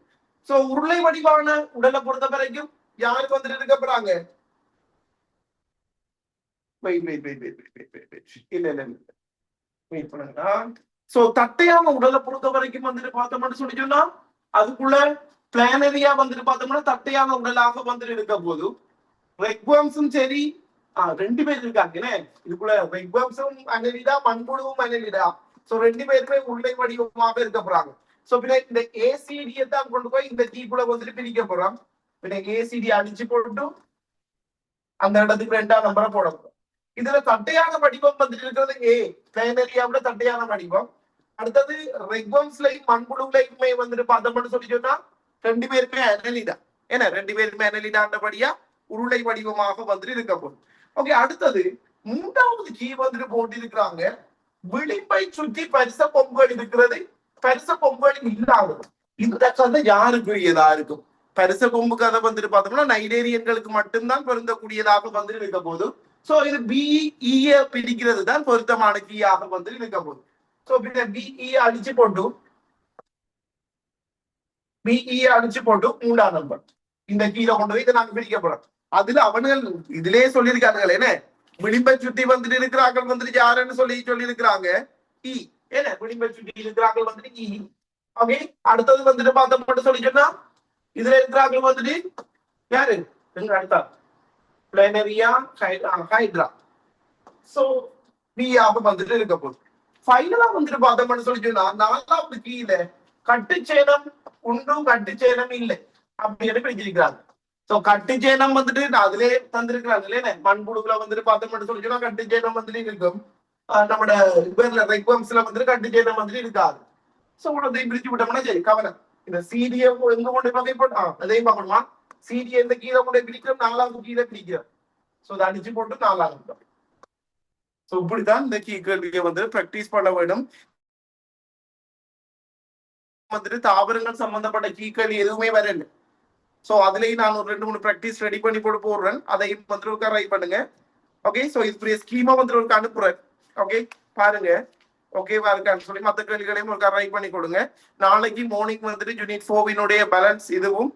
சோ உருளை வடிவான உடலை பொறுத்த வரைக்கும் யாருக்கு வந்துட்டு இருக்க போறாங்க சோ தட்டையான உடலை பொறுத்த வரைக்கும் வந்துட்டு பார்த்தோம்னு சொல்லி சொன்னா அதுக்குள்ள பிளானரியா வந்துட்டு பார்த்தோம்னா தட்டையான உடலாக வந்துட்டு இருக்க போது ரெக்வம்ஸும் சரி ரெண்டு பேர் இருக்காங்க இதுக்குள்ள ரெக்வம்ஸும் அனலிடா மண்புழுவும் அனலிடா சோ ரெண்டு பேருமே உள்ளே வடிவமாக இருக்க போறாங்க சோ பின்ன இந்த ஏசிடியை தான் கொண்டு போய் இந்த டீக்குள்ள வந்துட்டு பிரிக்க போறோம் பின்ன ஏசிடி அடிச்சு போட்டு அந்த இடத்துக்கு 2ஆம் நம்பரை போட போறோம் இதுல தட்டையான வடிவம் வந்துட்டு இருக்கிறது ஏ பிளானரியாவோட தட்டையான வடிவம் அடுத்தது ரெக்வம்ஸ்லையும் மண்புழுலையுமே வந்துட்டு பார்த்தோம்னு சொல்லி சொன்னா ரெண்டு பேருமே அனலிடா ஏன்னா ரெண்டு பேருமே அனலிடாண்டபடியா உருளை வடிவமாக வந்துட்டு இருக்க போகுது ஓகே அடுத்தது 3வது கீ வந்துட்டு போட்டிருக்கிறாங்க விளிம்பை சுற்றி பரிச பொம்புகள் இருக்கிறது பரிச பொம்புகள் இல்லாதது இந்த கதை யாருக்குரியதா இருக்கும் பரிச கொம்பு கதை வந்துட்டு பார்த்தோம்னா நைடேரியன்களுக்கு மட்டும்தான் பொருந்தக்கூடியதாக வந்துட்டு இருக்க போது சோ இது பிஇ பிடிக்கிறது தான் பொருத்தமான கீயாக வந்துட்டு இருக்க போகுது சோ பின்ன பிஇ அழிச்சு போட்டு மூன்றாம் நம்பர் இந்த கீழே கொண்டு போய் இதை நாங்க பிரிக்க போறோம். அதுல அவனுகள் இதுலயே சொல்லியிருக்காங்க என்ன விளிம்பை சுத்தி வந்துட்டு இருக்கிறார்கள் வந்துட்டு யாருன்னு சொல்லி இருக்கிறாங்க இ என்ன விளிம்பை சுத்தி இருக்கிறார்கள் வந்துட்டு இ. ஓகே அடுத்தது வந்துட்டு பார்த்தோம் மட்டும் சொல்லிச்சோன்னா இதுல இருக்கிறார்கள் வந்துட்டு யாரு அடுத்தா பிளனரியா ஹைட்ரா. சோ பிஆக வந்துட்டு இருக்க போகுது. ஃபைனலா வந்துட்டு பார்த்தோம்னு சொல்லி சொன்னா 4வது கீழே கட்டுச்சேனம் உண்டு கட்டுச்சேனம் இல்லை அப்படின்னு பிரிச்சிருக்கிறாங்க. சோ கட்டுச்சேனம் வந்துட்டு அதிலே தந்திருக்கிறாங்க இல்லையா மண்புழுக்குல வந்துட்டு பார்த்தோம்னு சொல்லி சொன்னா கட்டுச்சேனம் வந்துட்டு இருக்கும். நம்மட இவர்ல ரெக்வம்ஸ்ல வந்துட்டு கட்டுச்சேனம் வந்துட்டு இருக்காது. சோ உடனே பிரிச்சு விட்டோம்னா சரி கவலை இந்த சீடியை எங்க கொண்டு வகைப்படும் அதையும் பார்க்கணுமா சீடியை எந்த கீழே கொண்டு பிரிக்கிறோம் 4வது கீழே பிரிக்கிறோம். சோ அதை அடிச்சு போட்டு 4வது. சோ இப்படிதான் இந்த கேள்வியை வந்து பிராக்டிஸ் பண்ண வேண்டும். வந்துட்டு தாவரங்கள் சம்பந்தப்பட்ட கேள்வி எதுவுமே வரல. சோ அதுலயும் நான் ஒரு 2-3 பிராக்டிஸ் ரெடி பண்ணி போடுறேன். அதையும் வந்து ட்ரை பண்ணுங்க. ஓகே சோ இது ஸ்கீமா வந்து ஒரு அனுப்புறேன். ஓகே பாருங்க ஓகேவா இருக்கான்னு சொல்லி மற்ற கேள்விகளையும் ஒரு ட்ரை பண்ணி கொடுங்க. நாளைக்கு மார்னிங் வந்துட்டு யூனிட் 4 பேலன்ஸ் இதுவும்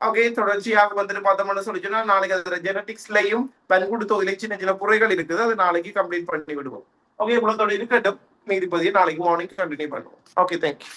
ஓகே தொடர்ச்சியாக வந்துட்டு பார்த்தோம்னு சொல்லி சொன்னா நாளைக்கு அதுல ஜெனடிக்ஸ்லயும் பன்கூடு தொகையில சின்ன சின்ன குறைகள் இருக்குது. அது நாளைக்கு கம்ப்ளீட் பண்ணி விடுவோம். ஓகே இவ்வளவு இருக்கட்டும். மீதிப்பதியை நாளைக்கு மார்னிங் கண்டினியூ பண்ணுவோம். Okay thank you.